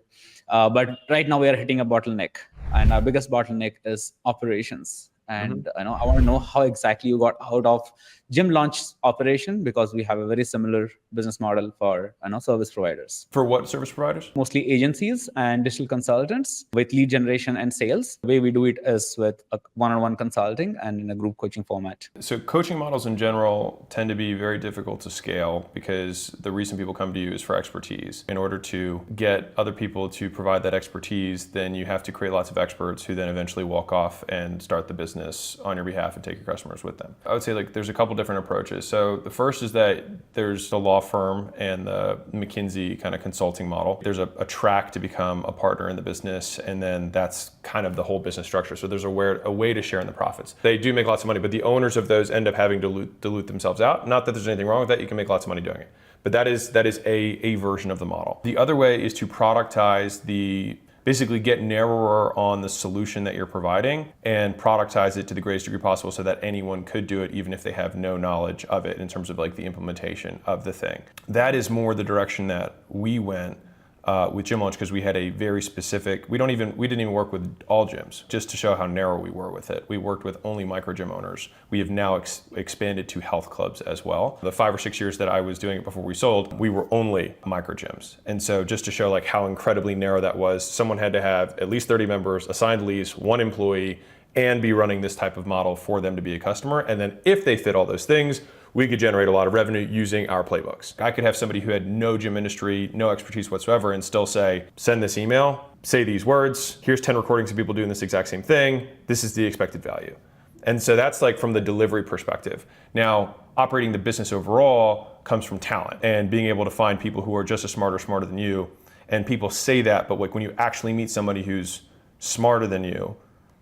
S5: But right now we are hitting a bottleneck. And our biggest bottleneck is operations. And I want to know how exactly you got out of gym launch operation, because we have a very similar business model for service providers.
S1: For what service providers?
S5: Mostly agencies and digital consultants with lead generation and sales. The way we do it is with a one-on-one consulting and in a group coaching format.
S1: So coaching models in general tend to be very difficult to scale because the reason people come to you is for expertise. In order to get other people to provide that expertise, then you have to create lots of experts who then eventually walk off and start the business on your behalf and take your customers with them. I would say there's a couple different approaches. So the first is that there's the law firm and the McKinsey kind of consulting model. There's a track to become a partner in the business, and then that's kind of the whole business structure. So there's a way to share in the profits. They do make lots of money, but the owners of those end up having to dilute themselves out. Not that there's anything wrong with that, you can make lots of money doing it. But that is a version of the model. The other way is to productize basically get narrower on the solution that you're providing and productize it to the greatest degree possible so that anyone could do it even if they have no knowledge of it in terms of the implementation of the thing. That is more the direction that we went with Gym Launch, because we had a very specific, we didn't even work with all gyms, just to show how narrow we were with it. We worked with only micro gym owners. We have now expanded to health clubs as well. The 5 or 6 years that I was doing it before we sold, we were only micro gyms. And so just to show how incredibly narrow that was, someone had to have at least 30 members, a signed lease, 1 employee, and be running this type of model for them to be a customer. And then if they fit all those things, we could generate a lot of revenue using our playbooks. I could have somebody who had no gym industry, no expertise whatsoever, and still say, send this email, say these words, here's 10 recordings of people doing this exact same thing, this is the expected value. And so that's from the delivery perspective. Now, operating the business overall comes from talent and being able to find people who are just as smart or smarter than you. And people say that, but when you actually meet somebody who's smarter than you,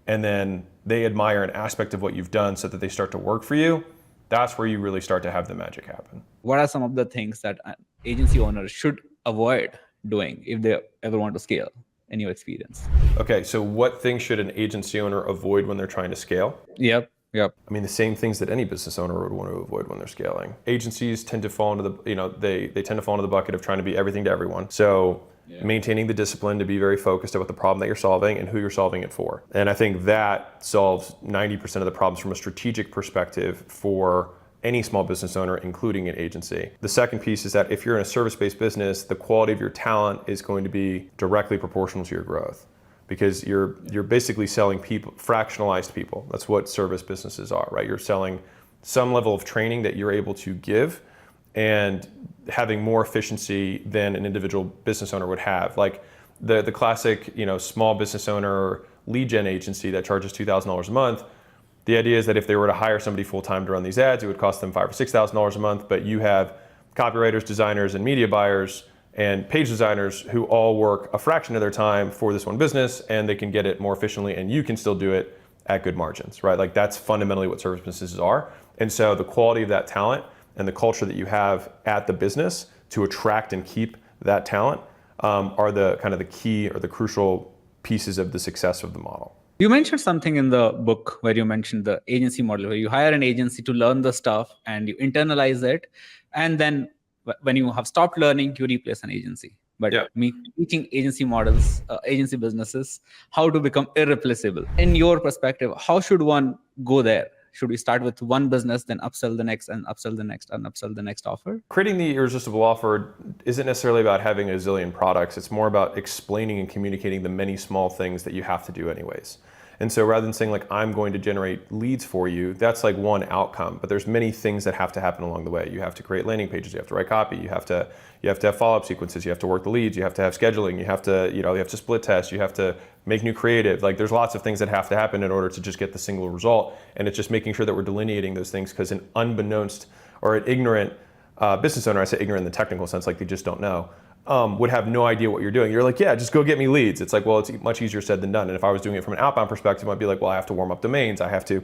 S1: and then they admire an aspect of what you've done so that they start to work for you, that's where you really start to have the magic happen.
S5: What are some of the things that agency owners should avoid doing if they ever want to scale, in your experience?
S1: Okay, so what things should an agency owner avoid when they're trying to scale?
S5: Yep.
S1: I mean, the same things that any business owner would want to avoid when they're scaling. Agencies tend to fall into they tend to fall into the bucket of trying to be everything to everyone. So maintaining the discipline to be very focused about the problem that you're solving and who you're solving it for. And I think that solves 90% of the problems from a strategic perspective for any small business owner, including an agency. The second piece is that if you're in a service-based business, the quality of your talent is going to be directly proportional to your growth, because you're basically selling people, fractionalized people. That's what service businesses are, right? You're selling some level of training that you're able to give and having more efficiency than an individual business owner would have. Like the classic, small business owner lead gen agency that charges $2,000 a month. The idea is that if they were to hire somebody full-time to run these ads, it would cost them $5,000 or $6,000 a month, but you have copywriters, designers, and media buyers and page designers who all work a fraction of their time for this one business, and they can get it more efficiently, and you can still do it at good margins, right? That's fundamentally what service businesses are. And so the quality of that talent and the culture that you have at the business to attract and keep that talent are the kind of the key or the crucial pieces of the success of the model.
S5: You mentioned something in the book where you mentioned the agency model, where you hire an agency to learn the stuff and you internalize it. And then when you have stopped learning, you replace an agency. But me teaching agency models, agency businesses, how to become irreplaceable. In your perspective, how should one go there? Should we start with one business, then upsell the next and upsell the next and upsell the next offer?
S1: Creating the irresistible offer isn't necessarily about having a zillion products. It's more about explaining and communicating the many small things that you have to do anyways. And so rather than saying I'm going to generate leads for you, that's one outcome, but there's many things that have to happen along the way. You have to create landing pages, you have to write copy, you have to have follow-up sequences, you have to work the leads, you have to have scheduling, you have to split test, you have to make new creative. There's lots of things that have to happen in order to just get the single result. And it's just making sure that we're delineating those things, because an unbeknownst or an ignorant business owner, I say ignorant in the technical sense, they just don't know, would have no idea what you're doing. You're just go get me leads. It's well, it's much easier said than done. And if I was doing it from an outbound perspective, I'd be well, I have to warm up domains. I have to,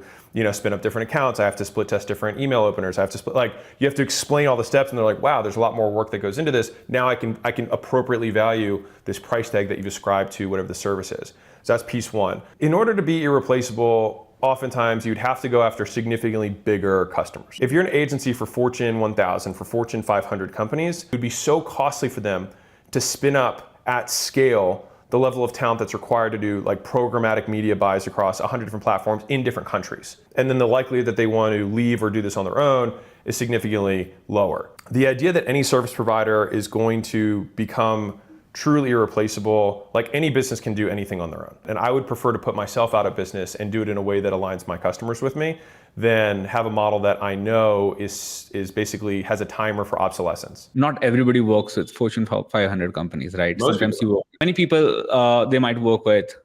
S1: spin up different accounts. I have to split test different email openers. I have to split, you have to explain all the steps, and they're wow, there's a lot more work that goes into this. Now I can appropriately value this price tag that you've ascribed to whatever the service is. So that's piece one. In order to be irreplaceable, oftentimes you'd have to go after significantly bigger customers. If you're an agency for Fortune 1000, for Fortune 500 companies, it would be so costly for them to spin up at scale the level of talent that's required to do like programmatic media buys across 100 different platforms in different countries. And then the likelihood that they want to leave or do this on their own is significantly lower. The idea that any service provider is going to become truly irreplaceable, like any business can do anything on their own. And I would prefer to put myself out of business and do it in a way that aligns my customers with me than have a model that I know is basically has a timer for obsolescence.
S5: Not everybody works with Fortune 500 companies, right?
S1: Most
S5: Sometimes
S1: people.
S5: many people, they might work with,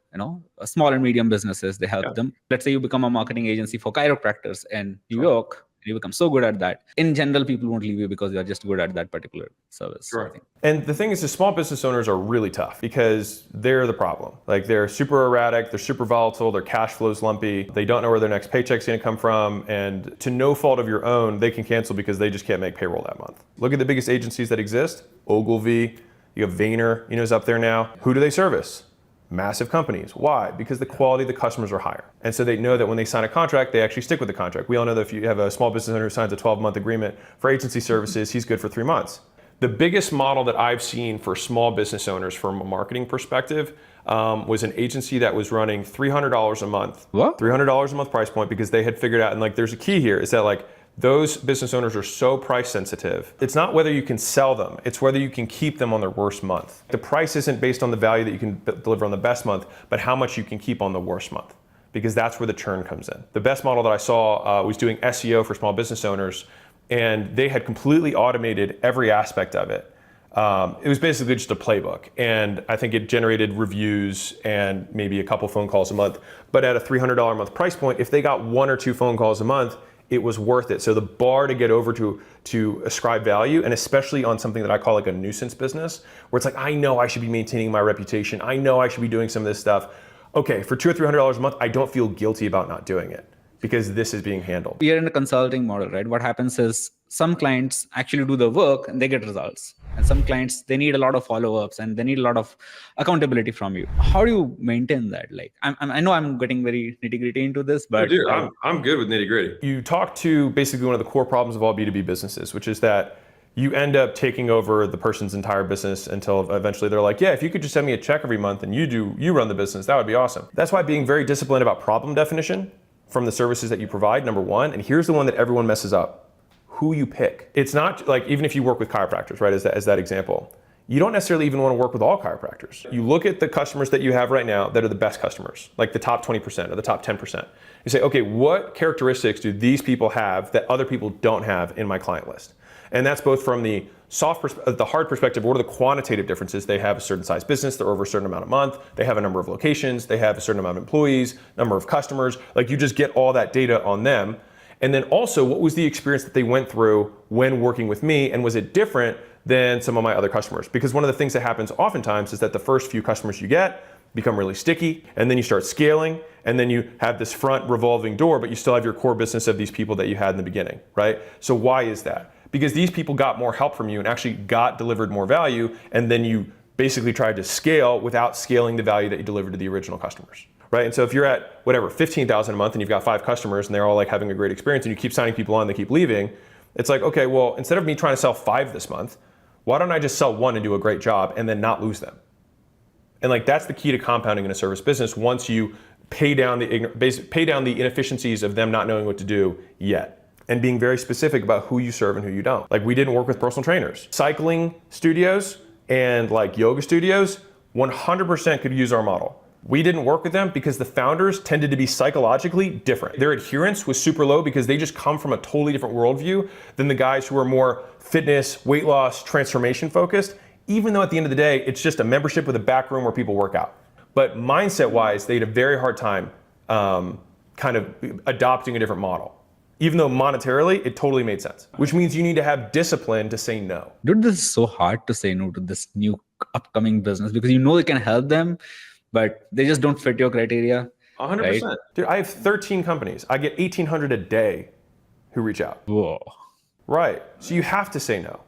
S5: small and medium businesses. They help them. Let's say you become a marketing agency for chiropractors in New York. You become so good at that. In general, people won't leave you because you're just good at that particular service.
S1: Sure. And the thing is, the small business owners are really tough because they're the problem. Like they're super erratic, they're super volatile, their cash flow's lumpy, they don't know where their next paycheck's gonna come from, and to no fault of your own, they can cancel because they just can't make payroll that month. Look at the biggest agencies that exist. Ogilvy, you have Vayner, is up there now. Who do they service? Massive companies. Why? Because the quality of the customers are higher. And so they know that when they sign a contract, they actually stick with the contract. We all know that if you have a small business owner who signs a 12-month agreement for agency services, he's good for 3 months. The biggest model that I've seen for small business owners from a marketing perspective was an agency that was running $300 a month.
S5: What?
S1: $300 a month price point because they had figured out, and like there's a key here, is that like those business owners are so price sensitive. It's not whether you can sell them, it's whether you can keep them on their worst month. The price isn't based on the value that you can deliver on the best month, but how much you can keep on the worst month, because that's where the churn comes in. The best model that I saw was doing SEO for small business owners, and they had completely automated every aspect of it. It was basically just a playbook, and I think it generated reviews and maybe a couple phone calls a month. But at a $300 a month price point, if they got 1 or 2 phone calls a month, it was worth it. So the bar to get over to ascribe value, and especially on something that I call like a nuisance business, where it's like, I know I should be maintaining my reputation. I know I should be doing some of this stuff. Okay, for $200 or $300 a month, I don't feel guilty about not doing it because this is being handled.
S5: We are in a consulting model, right? What happens is some clients actually do the work and they get results. And some clients, they need a lot of follow-ups and they need a lot of accountability from you. How do you maintain that? Like, I know I'm getting very nitty-gritty into this, but
S1: I'm good with nitty-gritty. You talk to basically one of the core problems of all B2B businesses, which is that you end up taking over the person's entire business until eventually they're like, yeah, if you could just send me a check every month and you run the business, that would be awesome. That's why being very disciplined about problem definition from the services that you provide, number one, and here's the one that everyone messes up. Who you pick. It's not like, even if you work with chiropractors, right, as that example, you don't necessarily even want to work with all chiropractors. You look at the customers that you have right now that are the best customers, like the top 20% or the top 10%. You say, okay, what characteristics do these people have that other people don't have in my client list? And that's both from the the hard perspective, what are the quantitative differences? They have a certain size business, they're over a certain amount a month, they have a number of locations, they have a certain amount of employees, number of customers, like you just get all that data on them. And then also, what was the experience that they went through when working with me, and was it different than some of my other customers? Because one of the things that happens oftentimes is that the first few customers you get become really sticky, and then you start scaling, and then you have this front revolving door, but you still have your core business of these people that you had in the beginning, right? So why is that? Because these people got more help from you and actually got delivered more value, and then you basically tried to scale without scaling the value that you delivered to the original customers. Right? And so if you're at whatever, 15,000 a month and you've got 5 customers and they're all like having a great experience and you keep signing people on, they keep leaving, it's like, okay, well, instead of me trying to sell 5 this month, why don't I just sell 1 and do a great job and then not lose them? And like, that's the key to compounding in a service business once you pay down the inefficiencies of them not knowing what to do yet. And being very specific about who you serve and who you don't. Like, we didn't work with personal trainers. Cycling studios and like yoga studios 100% could use our model. We didn't work with them because the founders tended to be psychologically different. Their adherence was super low because they just come from a totally different worldview than the guys who are more fitness, weight loss, transformation focused, even though at the end of the day, it's just a membership with a back room where people work out. But mindset wise, they had a very hard time kind of adopting a different model. Even though monetarily, it totally made sense, which means you need to have discipline to say no.
S5: Dude, this is so hard to say no to this new upcoming business because you know it can help them, but they just don't fit your criteria.
S1: 100%.
S5: Right?
S1: Dude, I have 13 companies. I get 1,800 a day who reach out.
S5: Whoa.
S1: Right. So you have to say no.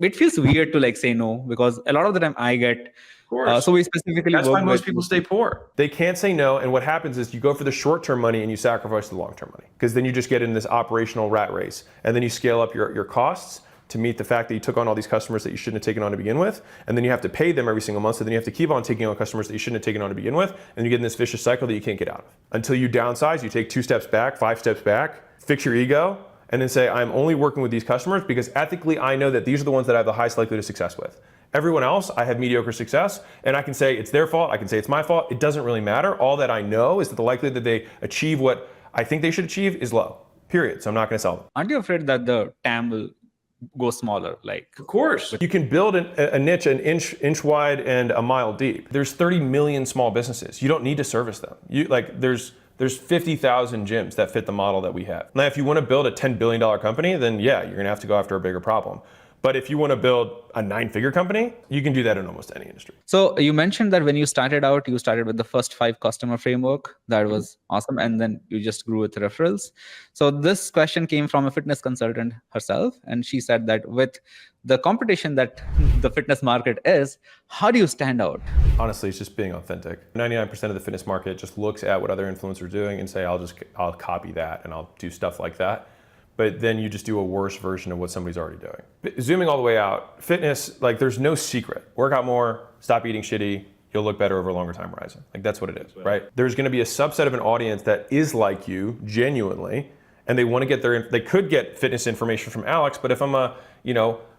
S5: It feels weird to like say no because a lot of the time I get
S1: course.
S5: So we specifically
S1: That's why
S5: work
S1: most
S5: with-
S1: people stay poor. They can't say no, and what happens is you go for the short-term money and you sacrifice the long-term money, because then you just get in this operational rat race, and then you scale up your costs to meet the fact that you took on all these customers that you shouldn't have taken on to begin with, and then you have to pay them every single month, so then you have to keep on taking on customers that you shouldn't have taken on to begin with, and you get in this vicious cycle that you can't get out of. Until you downsize, you take 2 steps back, 5 steps back, fix your ego, and then say, I'm only working with these customers because ethically I know that these are the ones that I have the highest likelihood of success with. Everyone else, I have mediocre success, and I can say it's their fault, I can say it's my fault, it doesn't really matter. All that I know is that the likelihood that they achieve what I think they should achieve is low, period. So I'm not gonna sell them.
S5: Aren't you afraid that the TAM will go smaller? Like,
S1: Of course. You can build a niche an inch wide and a mile deep. There's 30 million small businesses. You don't need to service them. There's 50,000 gyms that fit the model that we have. Now, if you want to build a $10 billion company, then yeah, you're gonna have to go after a bigger problem. But if you want to build a 9-figure company, you can do that in almost any industry.
S5: so you mentioned that when you started out, you started with the first 5 customer framework. That was awesome. And then you just grew with referrals. So this question came from a fitness consultant herself. And she said that with the competition that the fitness market is, how do you stand out?
S1: Honestly, it's just being authentic. 99% of the fitness market just looks at what other influencers are doing and say, I'll copy that and I'll do stuff like that. But then you just do a worse version of what somebody's already doing. Zooming all the way out, fitness, like there's no secret. Work out more, stop eating shitty, you'll look better over a longer time horizon. Like that's what it is, right? There's gonna be a subset of an audience that is like you, genuinely, and they wanna get they could get fitness information from Alex, but if I'm a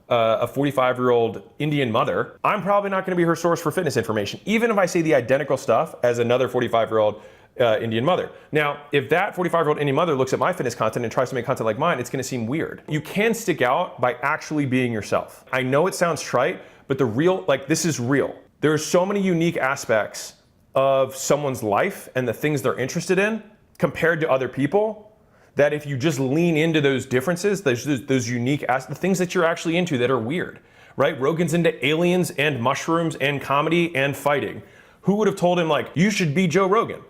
S1: 45-year-old Indian mother, I'm probably not gonna be her source for fitness information, even if I say the identical stuff as another 45-year-old Indian mother. Now, if that 45-year-old Indian mother looks at my fitness content and tries to make content like mine, it's gonna seem weird. You can stick out by actually being yourself. I know it sounds trite, but this is real. There are so many unique aspects of someone's life and the things they're interested in compared to other people, that if you just lean into those differences, those unique the things that you're actually into that are weird, right? Rogan's into aliens and mushrooms and comedy and fighting. Who would have told him, like, you should be Joe Rogan?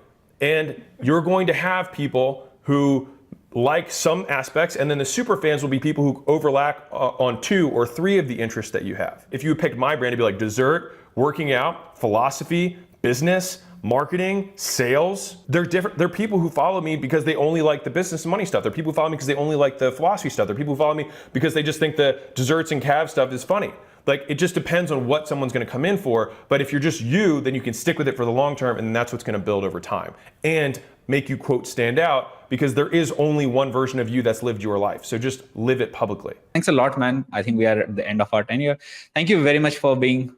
S1: And you're going to have people who like some aspects, and then the super fans will be people who overlap on 2 or 3 of the interests that you have. If you picked my brand, it'd be like dessert, working out, philosophy, business, marketing, sales. They're different. They're people who follow me because they only like the business and money stuff. They're people who follow me because they only like the philosophy stuff. They're people who follow me because they just think the desserts and calves stuff is funny. Like, it just depends on what someone's gonna come in for, but if you're just you, then you can stick with it for the long term, and that's what's gonna build over time. And make you, quote, stand out, because there is only one version of you that's lived your life. So just live it publicly.
S5: Thanks a lot, man. I think we are at the end of our tenure. Thank you very much for being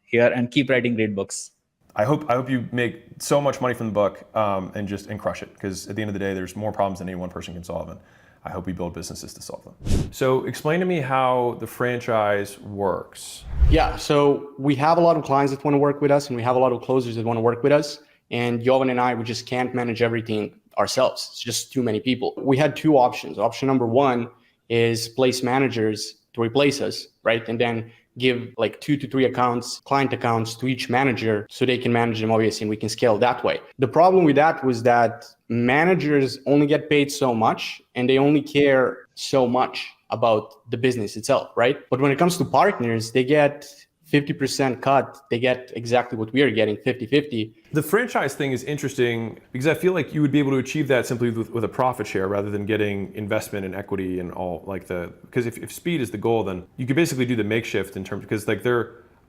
S5: here, and keep writing great books.
S1: I hope you make so much money from the book and crush it, because at the end of the day, there's more problems than any one person can solve, and I hope we build businesses to solve them. So explain to me how the franchise works.
S6: Yeah, so we have a lot of clients that want to work with us, and we have a lot of closers that want to work with us. And Jovan and I, we just can't manage everything ourselves. It's just too many people. We had 2 options. Option number 1 is place managers to replace us, right? And then give like 2 to 3 accounts, client accounts to each manager so they can manage them, obviously, and we can scale that way. The problem with that was that managers only get paid so much and they only care so much about the business itself, right? But when it comes to partners, they get 50% cut. They get exactly what we are getting, 50-50.
S1: The franchise thing is interesting because I feel like you would be able to achieve that simply with a profit share rather than getting investment and equity and all because if speed is the goal, then you could basically do the makeshift in terms, because like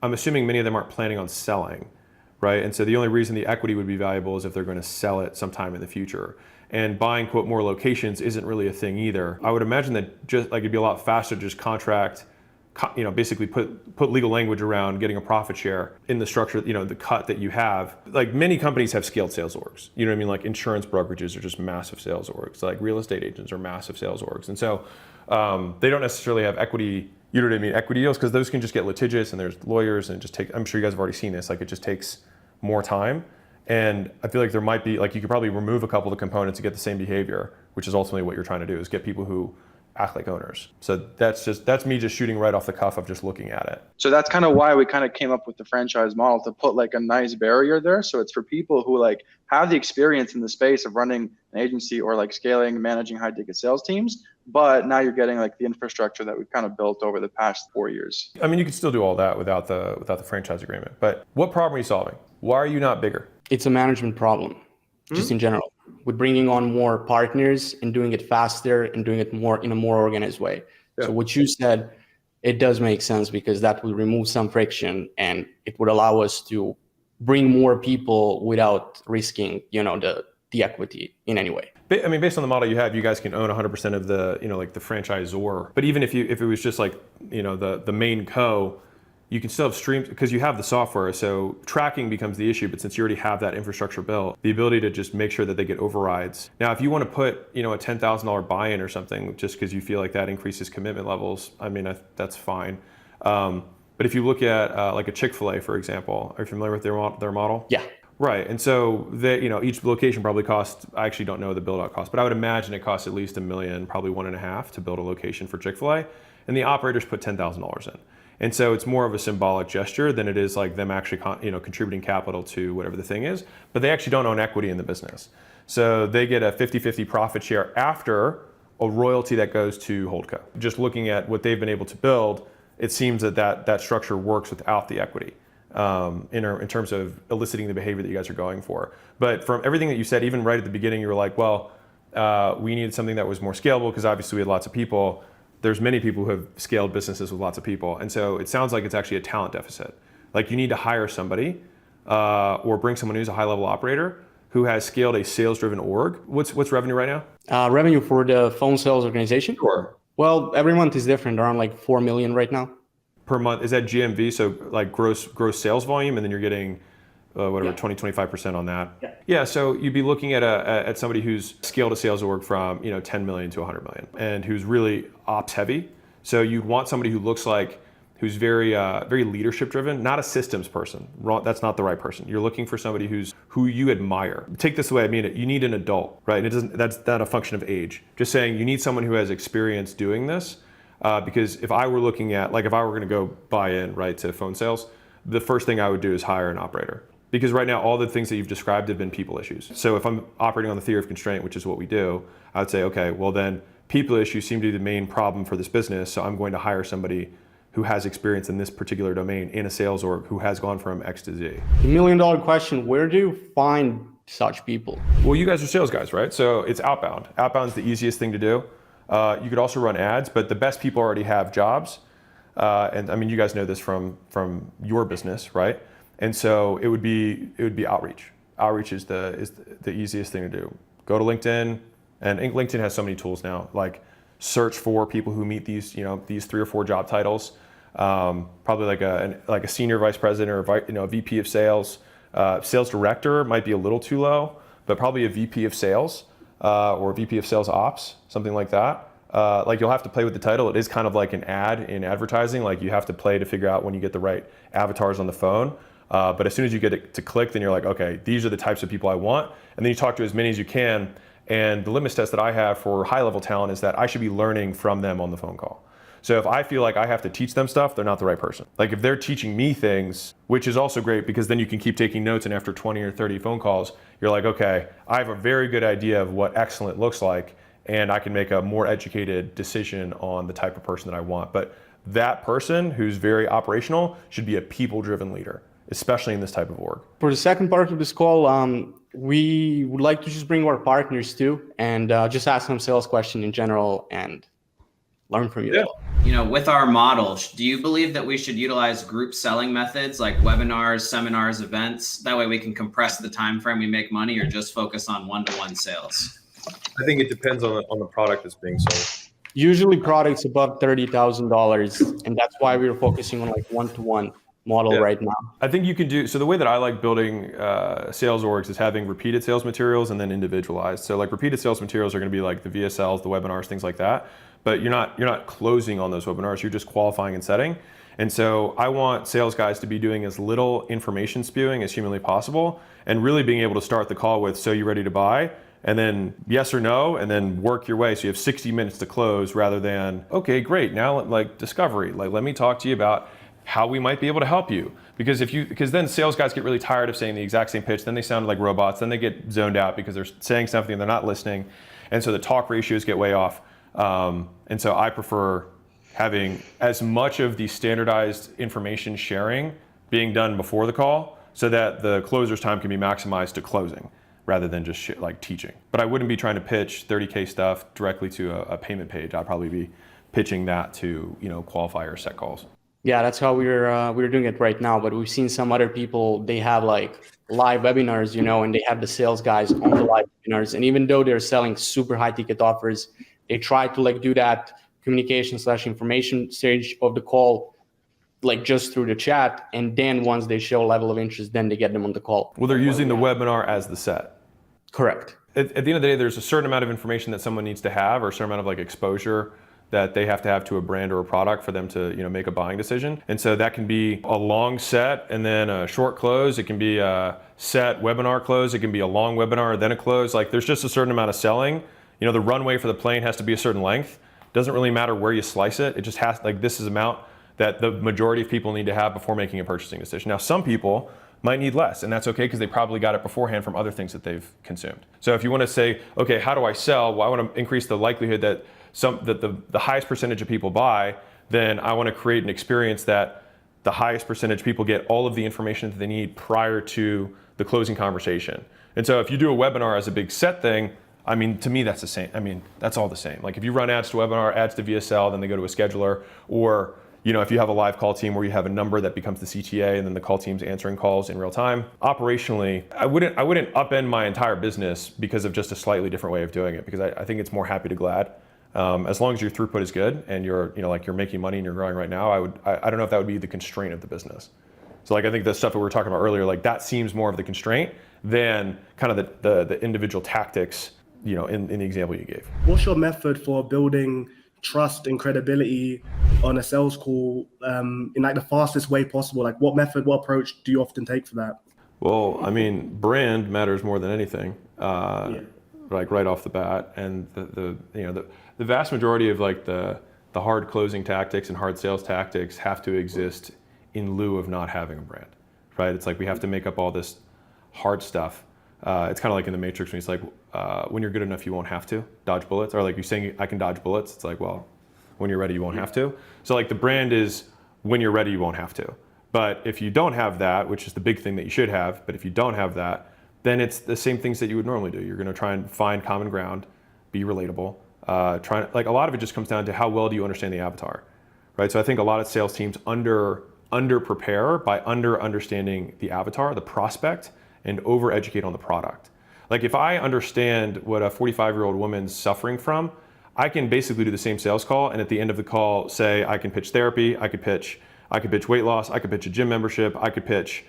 S1: I'm assuming many of them aren't planning on selling, right? And so the only reason the equity would be valuable is if they're going to sell it sometime in the future. And buying, quote, more locations isn't really a thing either. I would imagine that just like it'd be a lot faster to just contract, basically put legal language around getting a profit share in the structure, the cut that you have. Like many companies have scaled sales orgs. You know what I mean? Like insurance brokerages are just massive sales orgs. Like real estate agents are massive sales orgs. And so they don't necessarily have equity, equity deals, because those can just get litigious and there's lawyers and I'm sure you guys have already seen this, like it just takes more time. And I feel like there might be, like you could probably remove a couple of the components to get the same behavior, which is ultimately what you're trying to do, is get people who act like owners. So that's me just shooting right off the cuff of just looking at it.
S7: So that's kind of why we kind of came up with the franchise model, to put like a nice barrier there. So it's for people who like have the experience in the space of running an agency or like scaling, managing high ticket sales teams, but now you're getting like the infrastructure that we've kind of built over the past 4 years.
S1: I mean, you can still do all that without the franchise agreement, but what problem are you solving? Why are you not bigger?
S6: It's a management problem, just in general, with bringing on more partners and doing it faster and doing it more in a more organized way.
S1: Yeah.
S6: So what you said, it does make sense, because that will remove some friction and it would allow us to bring more people without risking, the equity in any way.
S1: I mean, based on the model you have, you guys can own 100% of the, like the franchisor. But even if it was just like, the main co, you can still have streams because you have the software. So tracking becomes the issue. But since you already have that infrastructure built, the ability to just make sure that they get overrides. Now, if you want to put, a $10,000 buy-in or something, just because you feel like that increases commitment levels, I mean, that's fine. But if you look at like a Chick-fil-A, for example, are you familiar with their model?
S6: Yeah.
S1: Right, and so they, each location probably costs, I actually don't know the build-out cost, but I would imagine it costs at least $1 million, probably 1.5 to build a location for Chick-fil-A, and the operators put $10,000 in. And so it's more of a symbolic gesture than it is like them actually, contributing capital to whatever the thing is, but they actually don't own equity in the business. So they get a 50-50 profit share after a royalty that goes to Holdco. Just looking at what they've been able to build, it seems that structure works without the equity. In terms of eliciting the behavior that you guys are going for. But from everything that you said, even right at the beginning, you were like, well, we needed something that was more scalable because obviously we had lots of people. There's many people who have scaled businesses with lots of people. And so it sounds like it's actually a talent deficit. Like you need to hire somebody or bring someone who's a high-level operator who has scaled a sales-driven org. What's revenue right now?
S6: Revenue for the phone sales organization?
S1: Sure.
S6: Well, every month is different, around like 4 million right now.
S1: Per month, is that GMV, so like gross sales volume, and then you're getting 20-25% on that? Yeah, so you'd be looking at somebody who's scaled a sales org from 10 million to 100 million, and who's really ops heavy. So you'd want somebody who looks like, who's very leadership driven, not a systems person. That's not the right person. You're looking for somebody who you admire. Take this the way I mean it. You need an adult, right? That's not a function of age. Just saying you need someone who has experience doing this. Because if I were looking at, like if I were going to go buy in, right, to phone sales, the first thing I would do is hire an operator. Because right now, all the things that you've described have been people issues. So if I'm operating on the theory of constraint, which is what we do, I would say, okay, well then people issues seem to be the main problem for this business. So I'm going to hire somebody who has experience in this particular domain in a sales org who has gone from X to Z.
S6: The $1 million question, where do you find such people?
S1: Well, you guys are sales guys, right? So it's outbound. Outbound's the easiest thing to do. You could also run ads, but the best people already have jobs. And I mean, you guys know this from your business, right? And so it would be outreach. Outreach is the easiest thing to do. Go to LinkedIn, and LinkedIn has so many tools now. Like search for people who meet these 3 or 4 job titles. Probably like a senior vice president or a VP of sales. Sales director might be a little too low, but probably a VP of sales. Or VP of sales ops, something like that. Like you'll have to play with the title. It is kind of like an ad in advertising. Like you have to play to figure out when you get the right avatars on the phone. But as soon as you get it to click, then you're like, okay, these are the types of people I want. And then you talk to as many as you can. And the litmus test that I have for high-level talent is that I should be learning from them on the phone call. So if I feel like I have to teach them stuff, they're not the right person. Like if they're teaching me things, which is also great because then you can keep taking notes, and after 20 or 30 phone calls, you're like, okay, I have a very good idea of what excellent looks like, and I can make a more educated decision on the type of person that I want. But that person who's very operational should be a people-driven leader, especially in this type of org.
S6: For the second part of this call, we would like to just bring our partners too, and just ask them sales question in general and learn from you.
S8: Yeah. With our model, do you believe that we should utilize group selling methods like webinars, seminars, events? That way we can compress the time frame we make money, or just focus on one-to-one sales?
S1: I think it depends on the product that's being sold.
S6: Usually products above $30,000, and that's why we're focusing on like one-to-one model right now.
S1: I think you can do, so the way that I like building sales orgs is having repeated sales materials and then individualized. So like repeated sales materials are going to be like the VSLs, the webinars, things like that. But you're not closing on those webinars, you're just qualifying and setting. And so I want sales guys to be doing as little information spewing as humanly possible, and really being able to start the call with, so you ready to buy? and then yes or no, and then work your way. So you have 60 minutes to close rather than, okay, great, now like discovery, like let me talk to you about how we might be able to help you. Because then sales guys get really tired of saying the exact same pitch, then they sound like robots, then they get zoned out because they're saying something and they're not listening. And so the talk ratios get way off. And so I prefer having as much of the standardized information sharing being done before the call so that the closer's time can be maximized to closing rather than just like teaching. But I wouldn't be trying to pitch 30K stuff directly to a payment page. I'd probably be pitching that to, qualifier set calls.
S6: Yeah, that's how we're doing it right now. But we've seen some other people, they have like live webinars, and they have the sales guys on the live webinars. And even though they're selling super high ticket offers, they try to like do that communication/information stage of the call, like just through the chat. And then once they show a level of interest, then they get them on the call.
S1: Well, they're using the webinar as the set.
S6: Correct.
S1: At the end of the day, there's a certain amount of information that someone needs to have, or a certain amount of like exposure that they have to have to a brand or a product for them to make a buying decision. And so that can be a long set and then a short close. It can be a set webinar close. It can be a long webinar then a close. Like there's just a certain amount of selling. The runway for the plane has to be a certain length. Doesn't really matter where you slice it. It just has, like, this is the amount that the majority of people need to have before making a purchasing decision. Now, some people might need less, and that's okay because they probably got it beforehand from other things that they've consumed. So if you want to say, okay, how do I sell? Well, I want to increase the likelihood that the highest percentage of people buy, then I want to create an experience that the highest percentage people get all of the information that they need prior to the closing conversation. And so if you do a webinar as a big set thing, to me, that's the same. That's all the same. Like if you run ads to webinar, ads to VSL, then they go to a scheduler, or if you have a live call team where you have a number that becomes the CTA and then the call team's answering calls in real time. Operationally, I wouldn't upend my entire business because of just a slightly different way of doing it, because I think it's more happy to glad. As long as your throughput is good and you're making money and you're growing right now, I don't know if that would be the constraint of the business. So I think the stuff that we were talking about earlier, like that seems more of the constraint than kind of the individual tactics, in the example you gave.
S9: What's your method for building trust and credibility on a sales call in like the fastest way possible? Like what approach do you often take for that?
S1: Well, brand matters more than anything, like right off the bat. And the vast majority of like the hard closing tactics and hard sales tactics have to exist in lieu of not having a brand, right? It's like we have to make up all this hard stuff. It's kind of like in the Matrix when it's like, when you're good enough, you won't have to dodge bullets, or like you're saying, I can dodge bullets. It's like, well, when you're ready, you won't have to. So like the brand is when you're ready, you won't have to. But if you don't have that, which is the big thing that you should have, but if you don't have that, then it's the same things that you would normally do. You're going to try and find common ground, be relatable. Like a lot of it just comes down to how well do you understand the avatar, right? So I think a lot of sales teams under prepare by understanding the avatar, the prospect, and over educate on the product. Like if I understand what a 45-year-old woman's suffering from, I can basically do the same sales call, and at the end of the call say I can pitch therapy, I could pitch weight loss, I could pitch a gym membership, I could pitch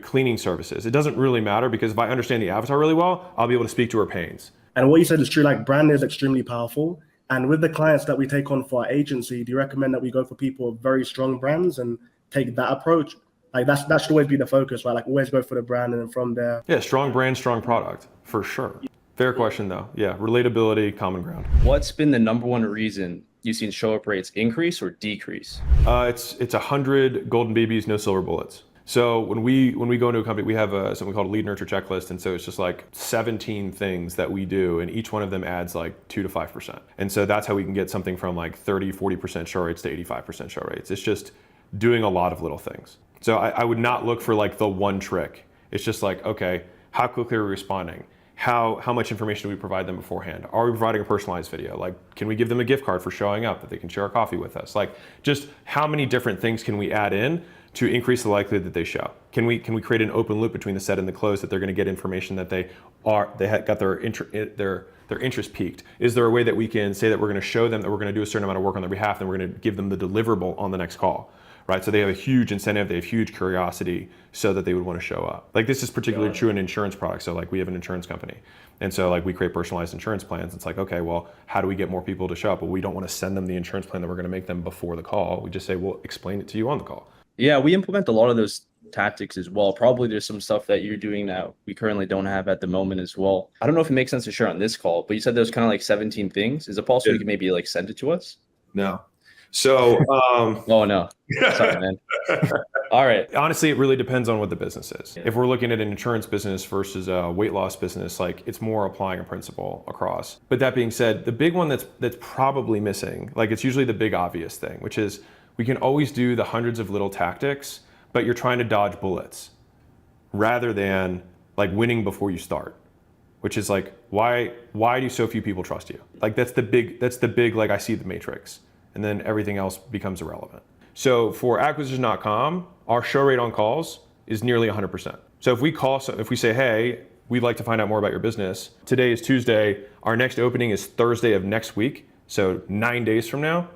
S1: cleaning services. It doesn't really matter because if I understand the avatar really well, I'll be able to speak to her pains.
S9: And what you said is true, like brand is extremely powerful. And with the clients that we take on for our agency, do you recommend that we go for people with very strong brands and take that approach? Like that should always be the focus, right? Like always go for the brand and then from there.
S1: Yeah, strong brand, strong product, for sure. Fair question though. Yeah, relatability, common ground.
S10: What's been the number one reason you've seen show up rates increase or decrease?
S1: It's 100 golden babies, no silver bullets. So when we go into a company, we have something called a lead nurture checklist. And so it's just like 17 things that we do, and each one of them adds like 2 to 5%. And so that's how we can get something from like 30, 40% show rates to 85% show rates. It's just doing a lot of little things. So I would not look for like the one trick. It's just like, okay, how quickly are we responding? How much information do we provide them beforehand? Are we providing a personalized video? Like, can we give them a gift card for showing up that they can share a coffee with us? Like, just how many different things can we add in to increase the likelihood that they show? Can we create an open loop between the set and the close that they're going to get information that they got their interest piqued? Is there a way that we can say that we're going to show them that we're going to do a certain amount of work on their behalf and we're going to give them the deliverable on the next call? Right, so they have a huge incentive, they have huge curiosity so that they would want to show up. Like this is particularly true in insurance products. So like we have an insurance company. And so like we create personalized insurance plans. It's like, okay, well, how do we get more people to show up? Well, we don't want to send them the insurance plan that we're going to make them before the call. We just say, we'll explain it to you on the call.
S10: Yeah, we implement a lot of those tactics as well. Probably there's some stuff that you're doing that we currently don't have at the moment as well. I don't know if it makes sense to share on this call, but you said there's kind of like 17 things. Is it possible you can maybe like send it to us?
S1: No. So,
S10: oh no, sorry, man. All right.
S1: Honestly, it really depends on what the business is. If we're looking at an insurance business versus a weight loss business, like it's more applying a principle across. But that being said, the big one that's probably missing, like it's usually the big obvious thing, which is we can always do the hundreds of little tactics, but you're trying to dodge bullets rather than like winning before you start, which is like, why do so few people trust you? Like that's the big, like I see the matrix, and then everything else becomes irrelevant. So for acquisition.com, our show rate on calls is nearly 100%. So if we say, hey, we'd like to find out more about your business. Today is Tuesday. Our next opening is Thursday of next week. So 9 days from now,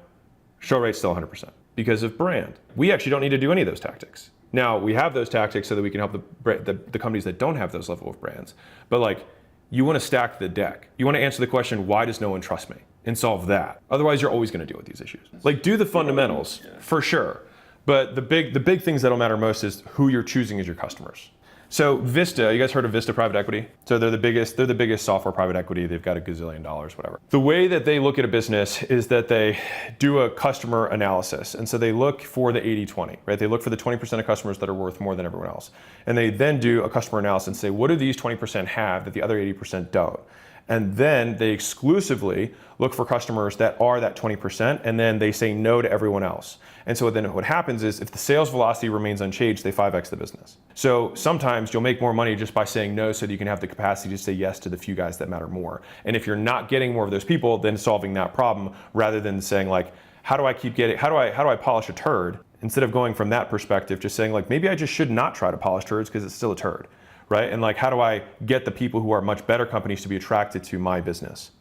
S1: show rate's still 100% because of brand. We actually don't need to do any of those tactics. Now we have those tactics so that we can help the companies that don't have those level of brands. But like, you want to stack the deck. You want to answer the question, why does no one trust me? And solve that. Otherwise, you're always going to deal with these issues. Like do the fundamentals for sure. But the big things that'll matter most is who you're choosing as your customers. So Vista, you guys heard of Vista Private Equity? So they're the biggest software private equity. They've got $1 gazillion, whatever. The way that they look at a business is that they do a customer analysis. And so they look for the 80-20, right? They look for the 20% of customers that are worth more than everyone else. And they then do a customer analysis and say, what do these 20% have that the other 80% don't? And then they exclusively look for customers that are that 20%, and then they say no to everyone else. And so then what happens is if the sales velocity remains unchanged, they 5x the business. So sometimes you'll make more money just by saying no so that you can have the capacity to say yes to the few guys that matter more. And if you're not getting more of those people, then solving that problem rather than saying like, how do I polish a turd? Instead of going from that perspective, just saying like, maybe I just should not try to polish turds because it's still a turd, right? And like, how do I get the people who are much better companies to be attracted to my business?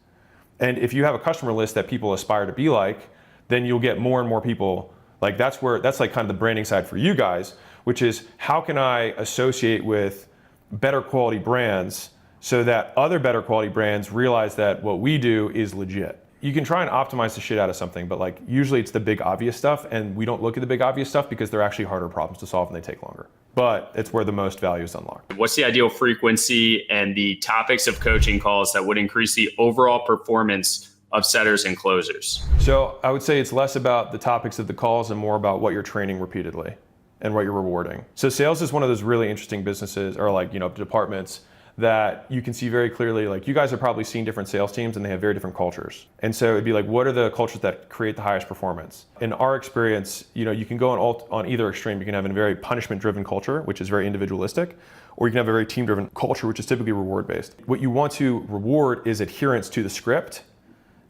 S1: And if you have a customer list that people aspire to be like, then you'll get more and more people. Like that's like kind of the branding side for you guys, which is how can I associate with better quality brands so that other better quality brands realize that what we do is legit. You can try and optimize the shit out of something, but like usually it's the big obvious stuff, and we don't look at the big obvious stuff because they're actually harder problems to solve and they take longer. But it's where the most value is unlocked.
S11: What's the ideal frequency and the topics of coaching calls that would increase the overall performance of setters and closers?
S1: So I would say it's less about the topics of the calls and more about what you're training repeatedly and what you're rewarding. So sales is one of those really interesting businesses or like, departments that you can see very clearly, like you guys have probably seen different sales teams and they have very different cultures. And so it'd be like, what are the cultures that create the highest performance? In our experience, you can go on either extreme. You can have a very punishment-driven culture, which is very individualistic, or you can have a very team-driven culture, which is typically reward-based. What you want to reward is adherence to the script,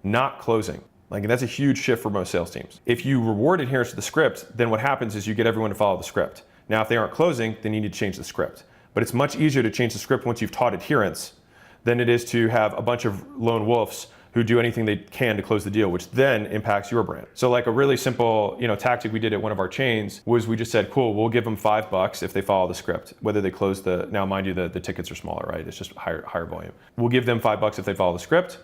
S1: not closing. Like, and that's a huge shift for most sales teams. If you reward adherence to the script, then what happens is you get everyone to follow the script. Now, if they aren't closing, then you need to change the script. But it's much easier to change the script once you've taught adherence than it is to have a bunch of lone wolves who do anything they can to close the deal, which then impacts your brand. So like a really simple, tactic we did at one of our chains was we just said, cool, we'll give them $5 if they follow the script, whether they close now mind you, the tickets are smaller, right? It's just higher volume. We'll give them $5 if they follow the script.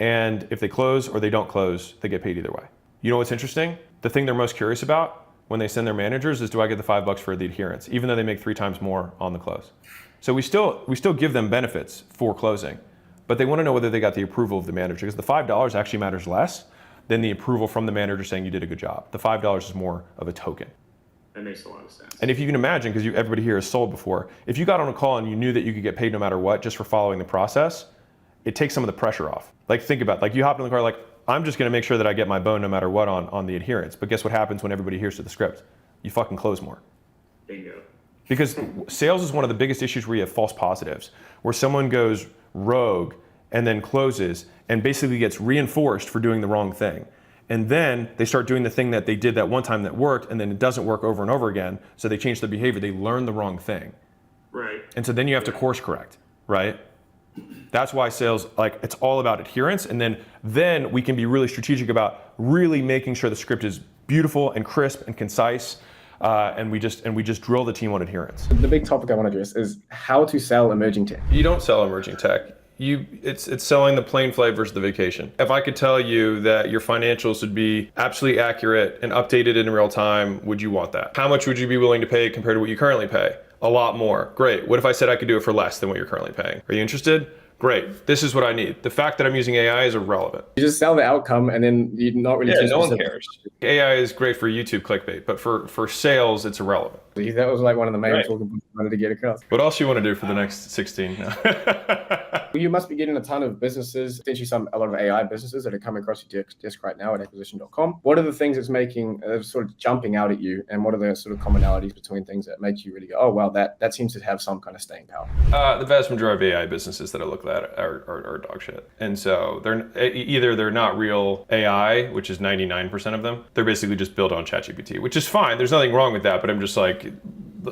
S1: And if they close or they don't close, they get paid either way. You know what's interesting? The thing they're most curious about when they send their managers is, do I get the $5 for the adherence, even though they make 3 times more on the close. So we still give them benefits for closing, but they want to know whether they got the approval of the manager, because the $5 actually matters less than the approval from the manager saying you did a good job. The $5 is more of a token.
S11: That makes a lot of sense.
S1: And if you can imagine, because everybody here has sold before, if you got on a call and you knew that you could get paid no matter what just for following the process, it takes some of the pressure off. Like think about, like you hop in the car, like I'm just gonna make sure that I get my bone no matter what on the adherence. But guess what happens when everybody adheres to the script? You fucking close more.
S11: Bingo.
S1: Because sales is one of the biggest issues where you have false positives, where someone goes rogue and then closes and basically gets reinforced for doing the wrong thing. And then they start doing the thing that they did that one time that worked, and then it doesn't work over and over again. So they change their behavior, they learn the wrong thing.
S11: Right.
S1: And so then you have to course correct, right? That's why sales, like it's all about adherence. And then we can be really strategic about really making sure the script is beautiful and crisp and concise. And we just drill the team on adherence.
S12: The big topic I want to address is how to sell emerging tech.
S1: You don't sell emerging tech. it's selling the plain flight versus the vacation. If I could tell you that your financials would be absolutely accurate and updated in real time, would you want that? How much would you be willing to pay compared to what you currently pay? A lot more. Great. What if I said I could do it for less than what you're currently paying? Are you interested? Great. This is what I need. The fact that I'm using AI is irrelevant.
S10: You just sell the outcome and then you're not really
S1: no one cares. AI is great for YouTube clickbait, but for sales, it's irrelevant.
S10: That was like one of the main talking points I wanted to get across.
S1: What else you want to do for the next 16?
S10: You must be getting a ton of businesses, potentially a lot of AI businesses that are coming across your desk right now at acquisition.com. What are the things that's making, sort of jumping out at you, and what are the sort of commonalities between things that make you really go, oh, wow, that seems to have some kind of staying power?
S1: The vast majority of AI businesses that I look at are dog shit. And so they're not real AI, which is 99% of them. They're basically just built on ChatGPT, which is fine. There's nothing wrong with that, but I'm just like,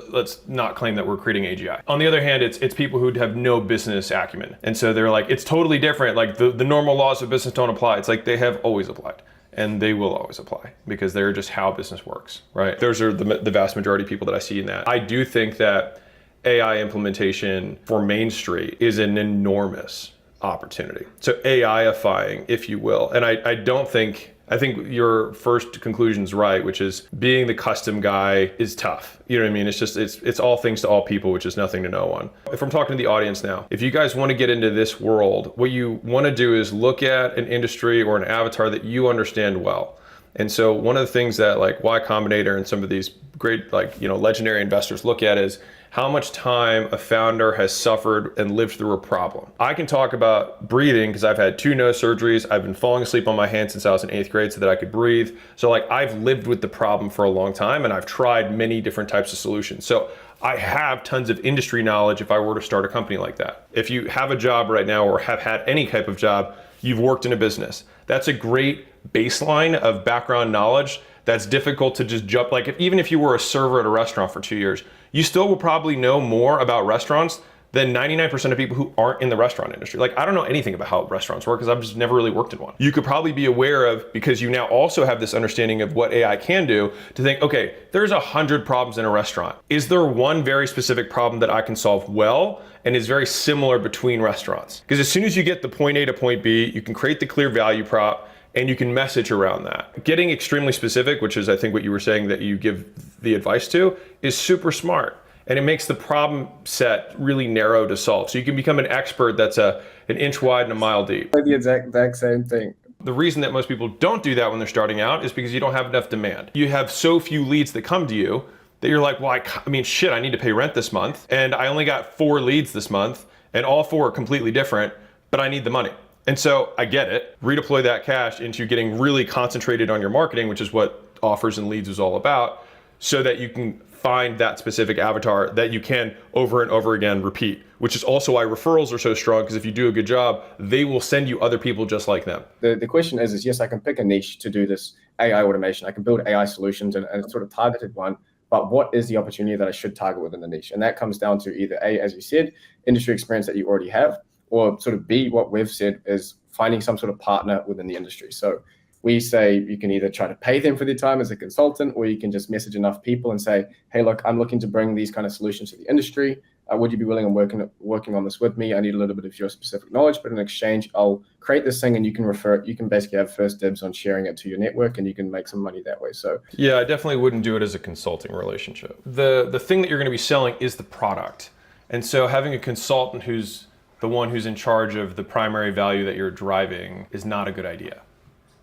S1: let's not claim that we're creating AGI. On the other hand, it's people who have no business acumen. And so they're like, it's totally different. Like the normal laws of business don't apply. It's like they have always applied. And they will always apply because they're just how business works, right? Those are the vast majority of people that I see in that. I do think that AI implementation for Main Street is an enormous opportunity. So AI-ifying, if you will. And I think your first conclusion is right, which is being the custom guy is tough. You know what I mean? It's all things to all people, which is nothing to no one. If I'm talking to the audience now, if you guys want to get into this world, what you want to do is look at an industry or an avatar that you understand well. And so one of the things that like Y Combinator and some of these great legendary investors look at is how much time a founder has suffered and lived through a problem. I can talk about breathing because I've had 2 nose surgeries. I've been falling asleep on my hand since I was in 8th grade so that I could breathe. So like I've lived with the problem for a long time and I've tried many different types of solutions. So I have tons of industry knowledge if I were to start a company like that. If you have a job right now or have had any type of job, you've worked in a business. That's a great baseline of background knowledge that's difficult to just jump. Like even if you were a server at a restaurant for 2 years, you still will probably know more about restaurants than 99% of people who aren't in the restaurant industry. Like I don't know anything about how restaurants work because I've just never really worked in one. You could probably be aware of, because you now also have this understanding of what AI can do, to think, okay, there's 100 problems in a restaurant. Is there one very specific problem that I can solve well and is very similar between restaurants? Because as soon as you get the point A to point B, you can create the clear value prop and you can message around that. Getting extremely specific, which is I think what you were saying that you give the advice to, is super smart. And it makes the problem set really narrow to solve. So you can become an expert that's an inch wide and a mile deep.
S10: The exact same thing.
S1: The reason that most people don't do that when they're starting out is because you don't have enough demand. You have so few leads that come to you that you're like, well, I mean, shit, I need to pay rent this month. And I only got 4 leads this month and all 4 are completely different, but I need the money. And so I get it. Redeploy that cash into getting really concentrated on your marketing, which is what offers and leads is all about, so that you can find that specific avatar that you can over and over again repeat, which is also why referrals are so strong, because if you do a good job, they will send you other people just like them.
S10: The question is yes, I can pick a niche to do this AI automation. I can build AI solutions and sort of targeted one, but what is the opportunity that I should target within the niche? And that comes down to either A, as you said, industry experience that you already have, or sort of B, what we've said is finding some sort of partner within the industry. So we say you can either try to pay them for their time as a consultant, or you can just message enough people and say, hey, look, I'm looking to bring these kind of solutions to the industry. Would you be willing on working on this with me? I need a little bit of your specific knowledge, but in exchange, I'll create this thing and you can refer it. You can basically have first dibs on sharing it to your network and you can make some money that way. So
S1: yeah, I definitely wouldn't do it as a consulting relationship. The thing that you're going to be selling is the product. And so having a consultant who's the one who's in charge of the primary value that you're driving is not a good idea.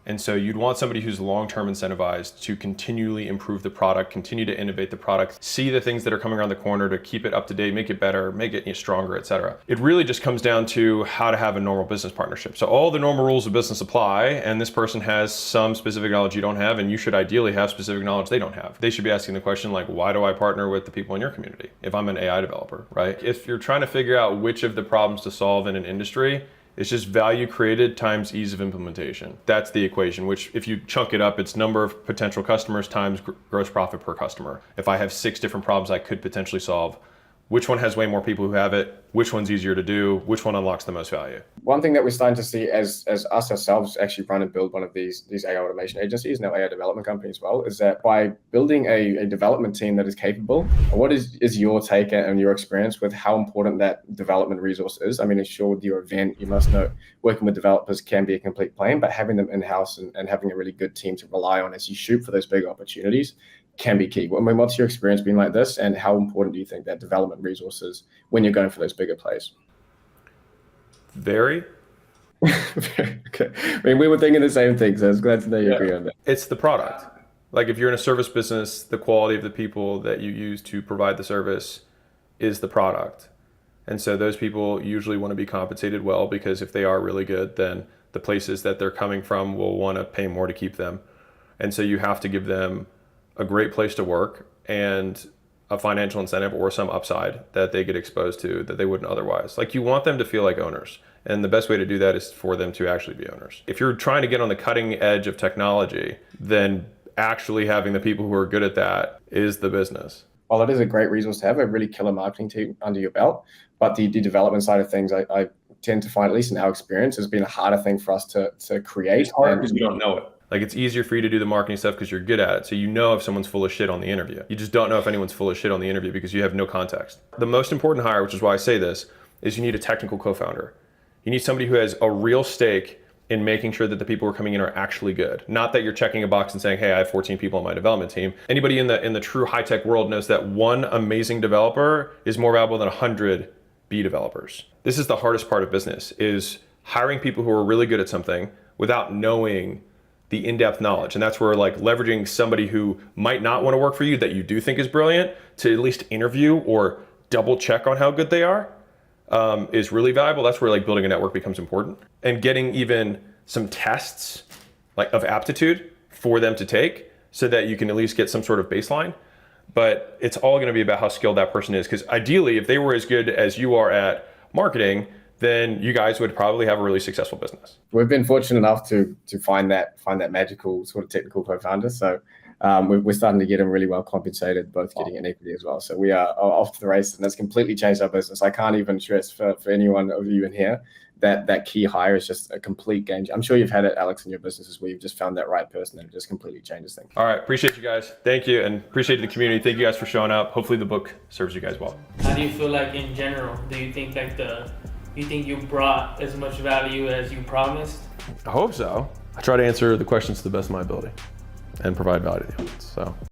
S1: And so you'd want somebody who's long-term incentivized to continually improve the product, continue to innovate the product, see the things that are coming around the corner to keep it up to date, make it better, make it stronger, et cetera. It really just comes down to how to have a normal business partnership. So all the normal rules of business apply, and this person has some specific knowledge you don't have, and you should ideally have specific knowledge they don't have. They should be asking the question like, why do I partner with the people in your community if I'm an AI developer, right? If you're trying to figure out which of the problems to solve in an industry, it's just value created times ease of implementation. That's the equation, which if you chunk it up, it's number of potential customers times gross profit per customer. If I have 6 different problems I could potentially solve, which one has way more people who have it, which one's easier to do, which one unlocks the most value.
S10: One thing that we're starting to see as us ourselves actually run and build one of these AI automation agencies, now AI development company as well, is that by building a development team that is capable, what is your take and your experience with how important that development resource is? I mean, sure, with your event, you must know working with developers can be a complete pain, but having them in-house and having a really good team to rely on as you shoot for those big opportunities can be key. I mean, what's your experience been like this, and how important do you think that development resource is when you're going for those bigger plays?
S1: Very.
S10: Okay. I mean, we were thinking the same thing, so I was glad to know you agree on that.
S1: It's the product. Like if you're in a service business, the quality of the people that you use to provide the service is the product. And so those people usually want to be compensated well, because if they are really good, then the places that they're coming from will want to pay more to keep them. And so you have to give them a great place to work and a financial incentive or some upside that they get exposed to that they wouldn't otherwise. Like you want them to feel like owners. And the best way to do that is for them to actually be owners. If you're trying to get on the cutting edge of technology, then actually having the people who are good at that is the business.
S10: While it is a great resource to have, a really killer marketing team under your belt, but the development side of things, I tend to find, at least in our experience, has been a harder thing for us to create.
S1: It's hard because you don't know it. Like it's easier for you to do the marketing stuff because you're good at it. So you know if someone's full of shit on the interview. You just don't know if anyone's full of shit on the interview because you have no context. The most important hire, which is why I say this, is you need a technical co-founder. You need somebody who has a real stake in making sure that the people who are coming in are actually good. Not that you're checking a box and saying, hey, I have 14 people on my development team. Anybody in the true high-tech world knows that one amazing developer is more valuable than 100 B developers. This is the hardest part of business, is hiring people who are really good at something without knowing the in-depth knowledge. And that's where like leveraging somebody who might not want to work for you that you do think is brilliant to at least interview or double check on how good they are is really valuable. That's where like building a network becomes important, and getting even some tests like of aptitude for them to take so that you can at least get some sort of baseline. But it's all going to be about how skilled that person is, because ideally if they were as good as you are at marketing, then you guys would probably have a really successful business.
S10: We've been fortunate enough to find that magical sort of technical co-founder. So we're starting to get them really well compensated, both getting an equity as well. So we are off to the races, and that's completely changed our business. I can't even stress for anyone of you in here that key hire is just a complete game. I'm sure you've had it, Alex, in your businesses where you've just found that right person and it just completely changes things.
S1: All right, appreciate you guys. Thank you, and appreciate the community. Thank you guys for showing up. Hopefully the book serves you guys well.
S12: How do you feel like in general? Do you think like you think you brought as much value as you promised?
S1: I hope so. I try to answer the questions to the best of my ability and provide value to the audience. So.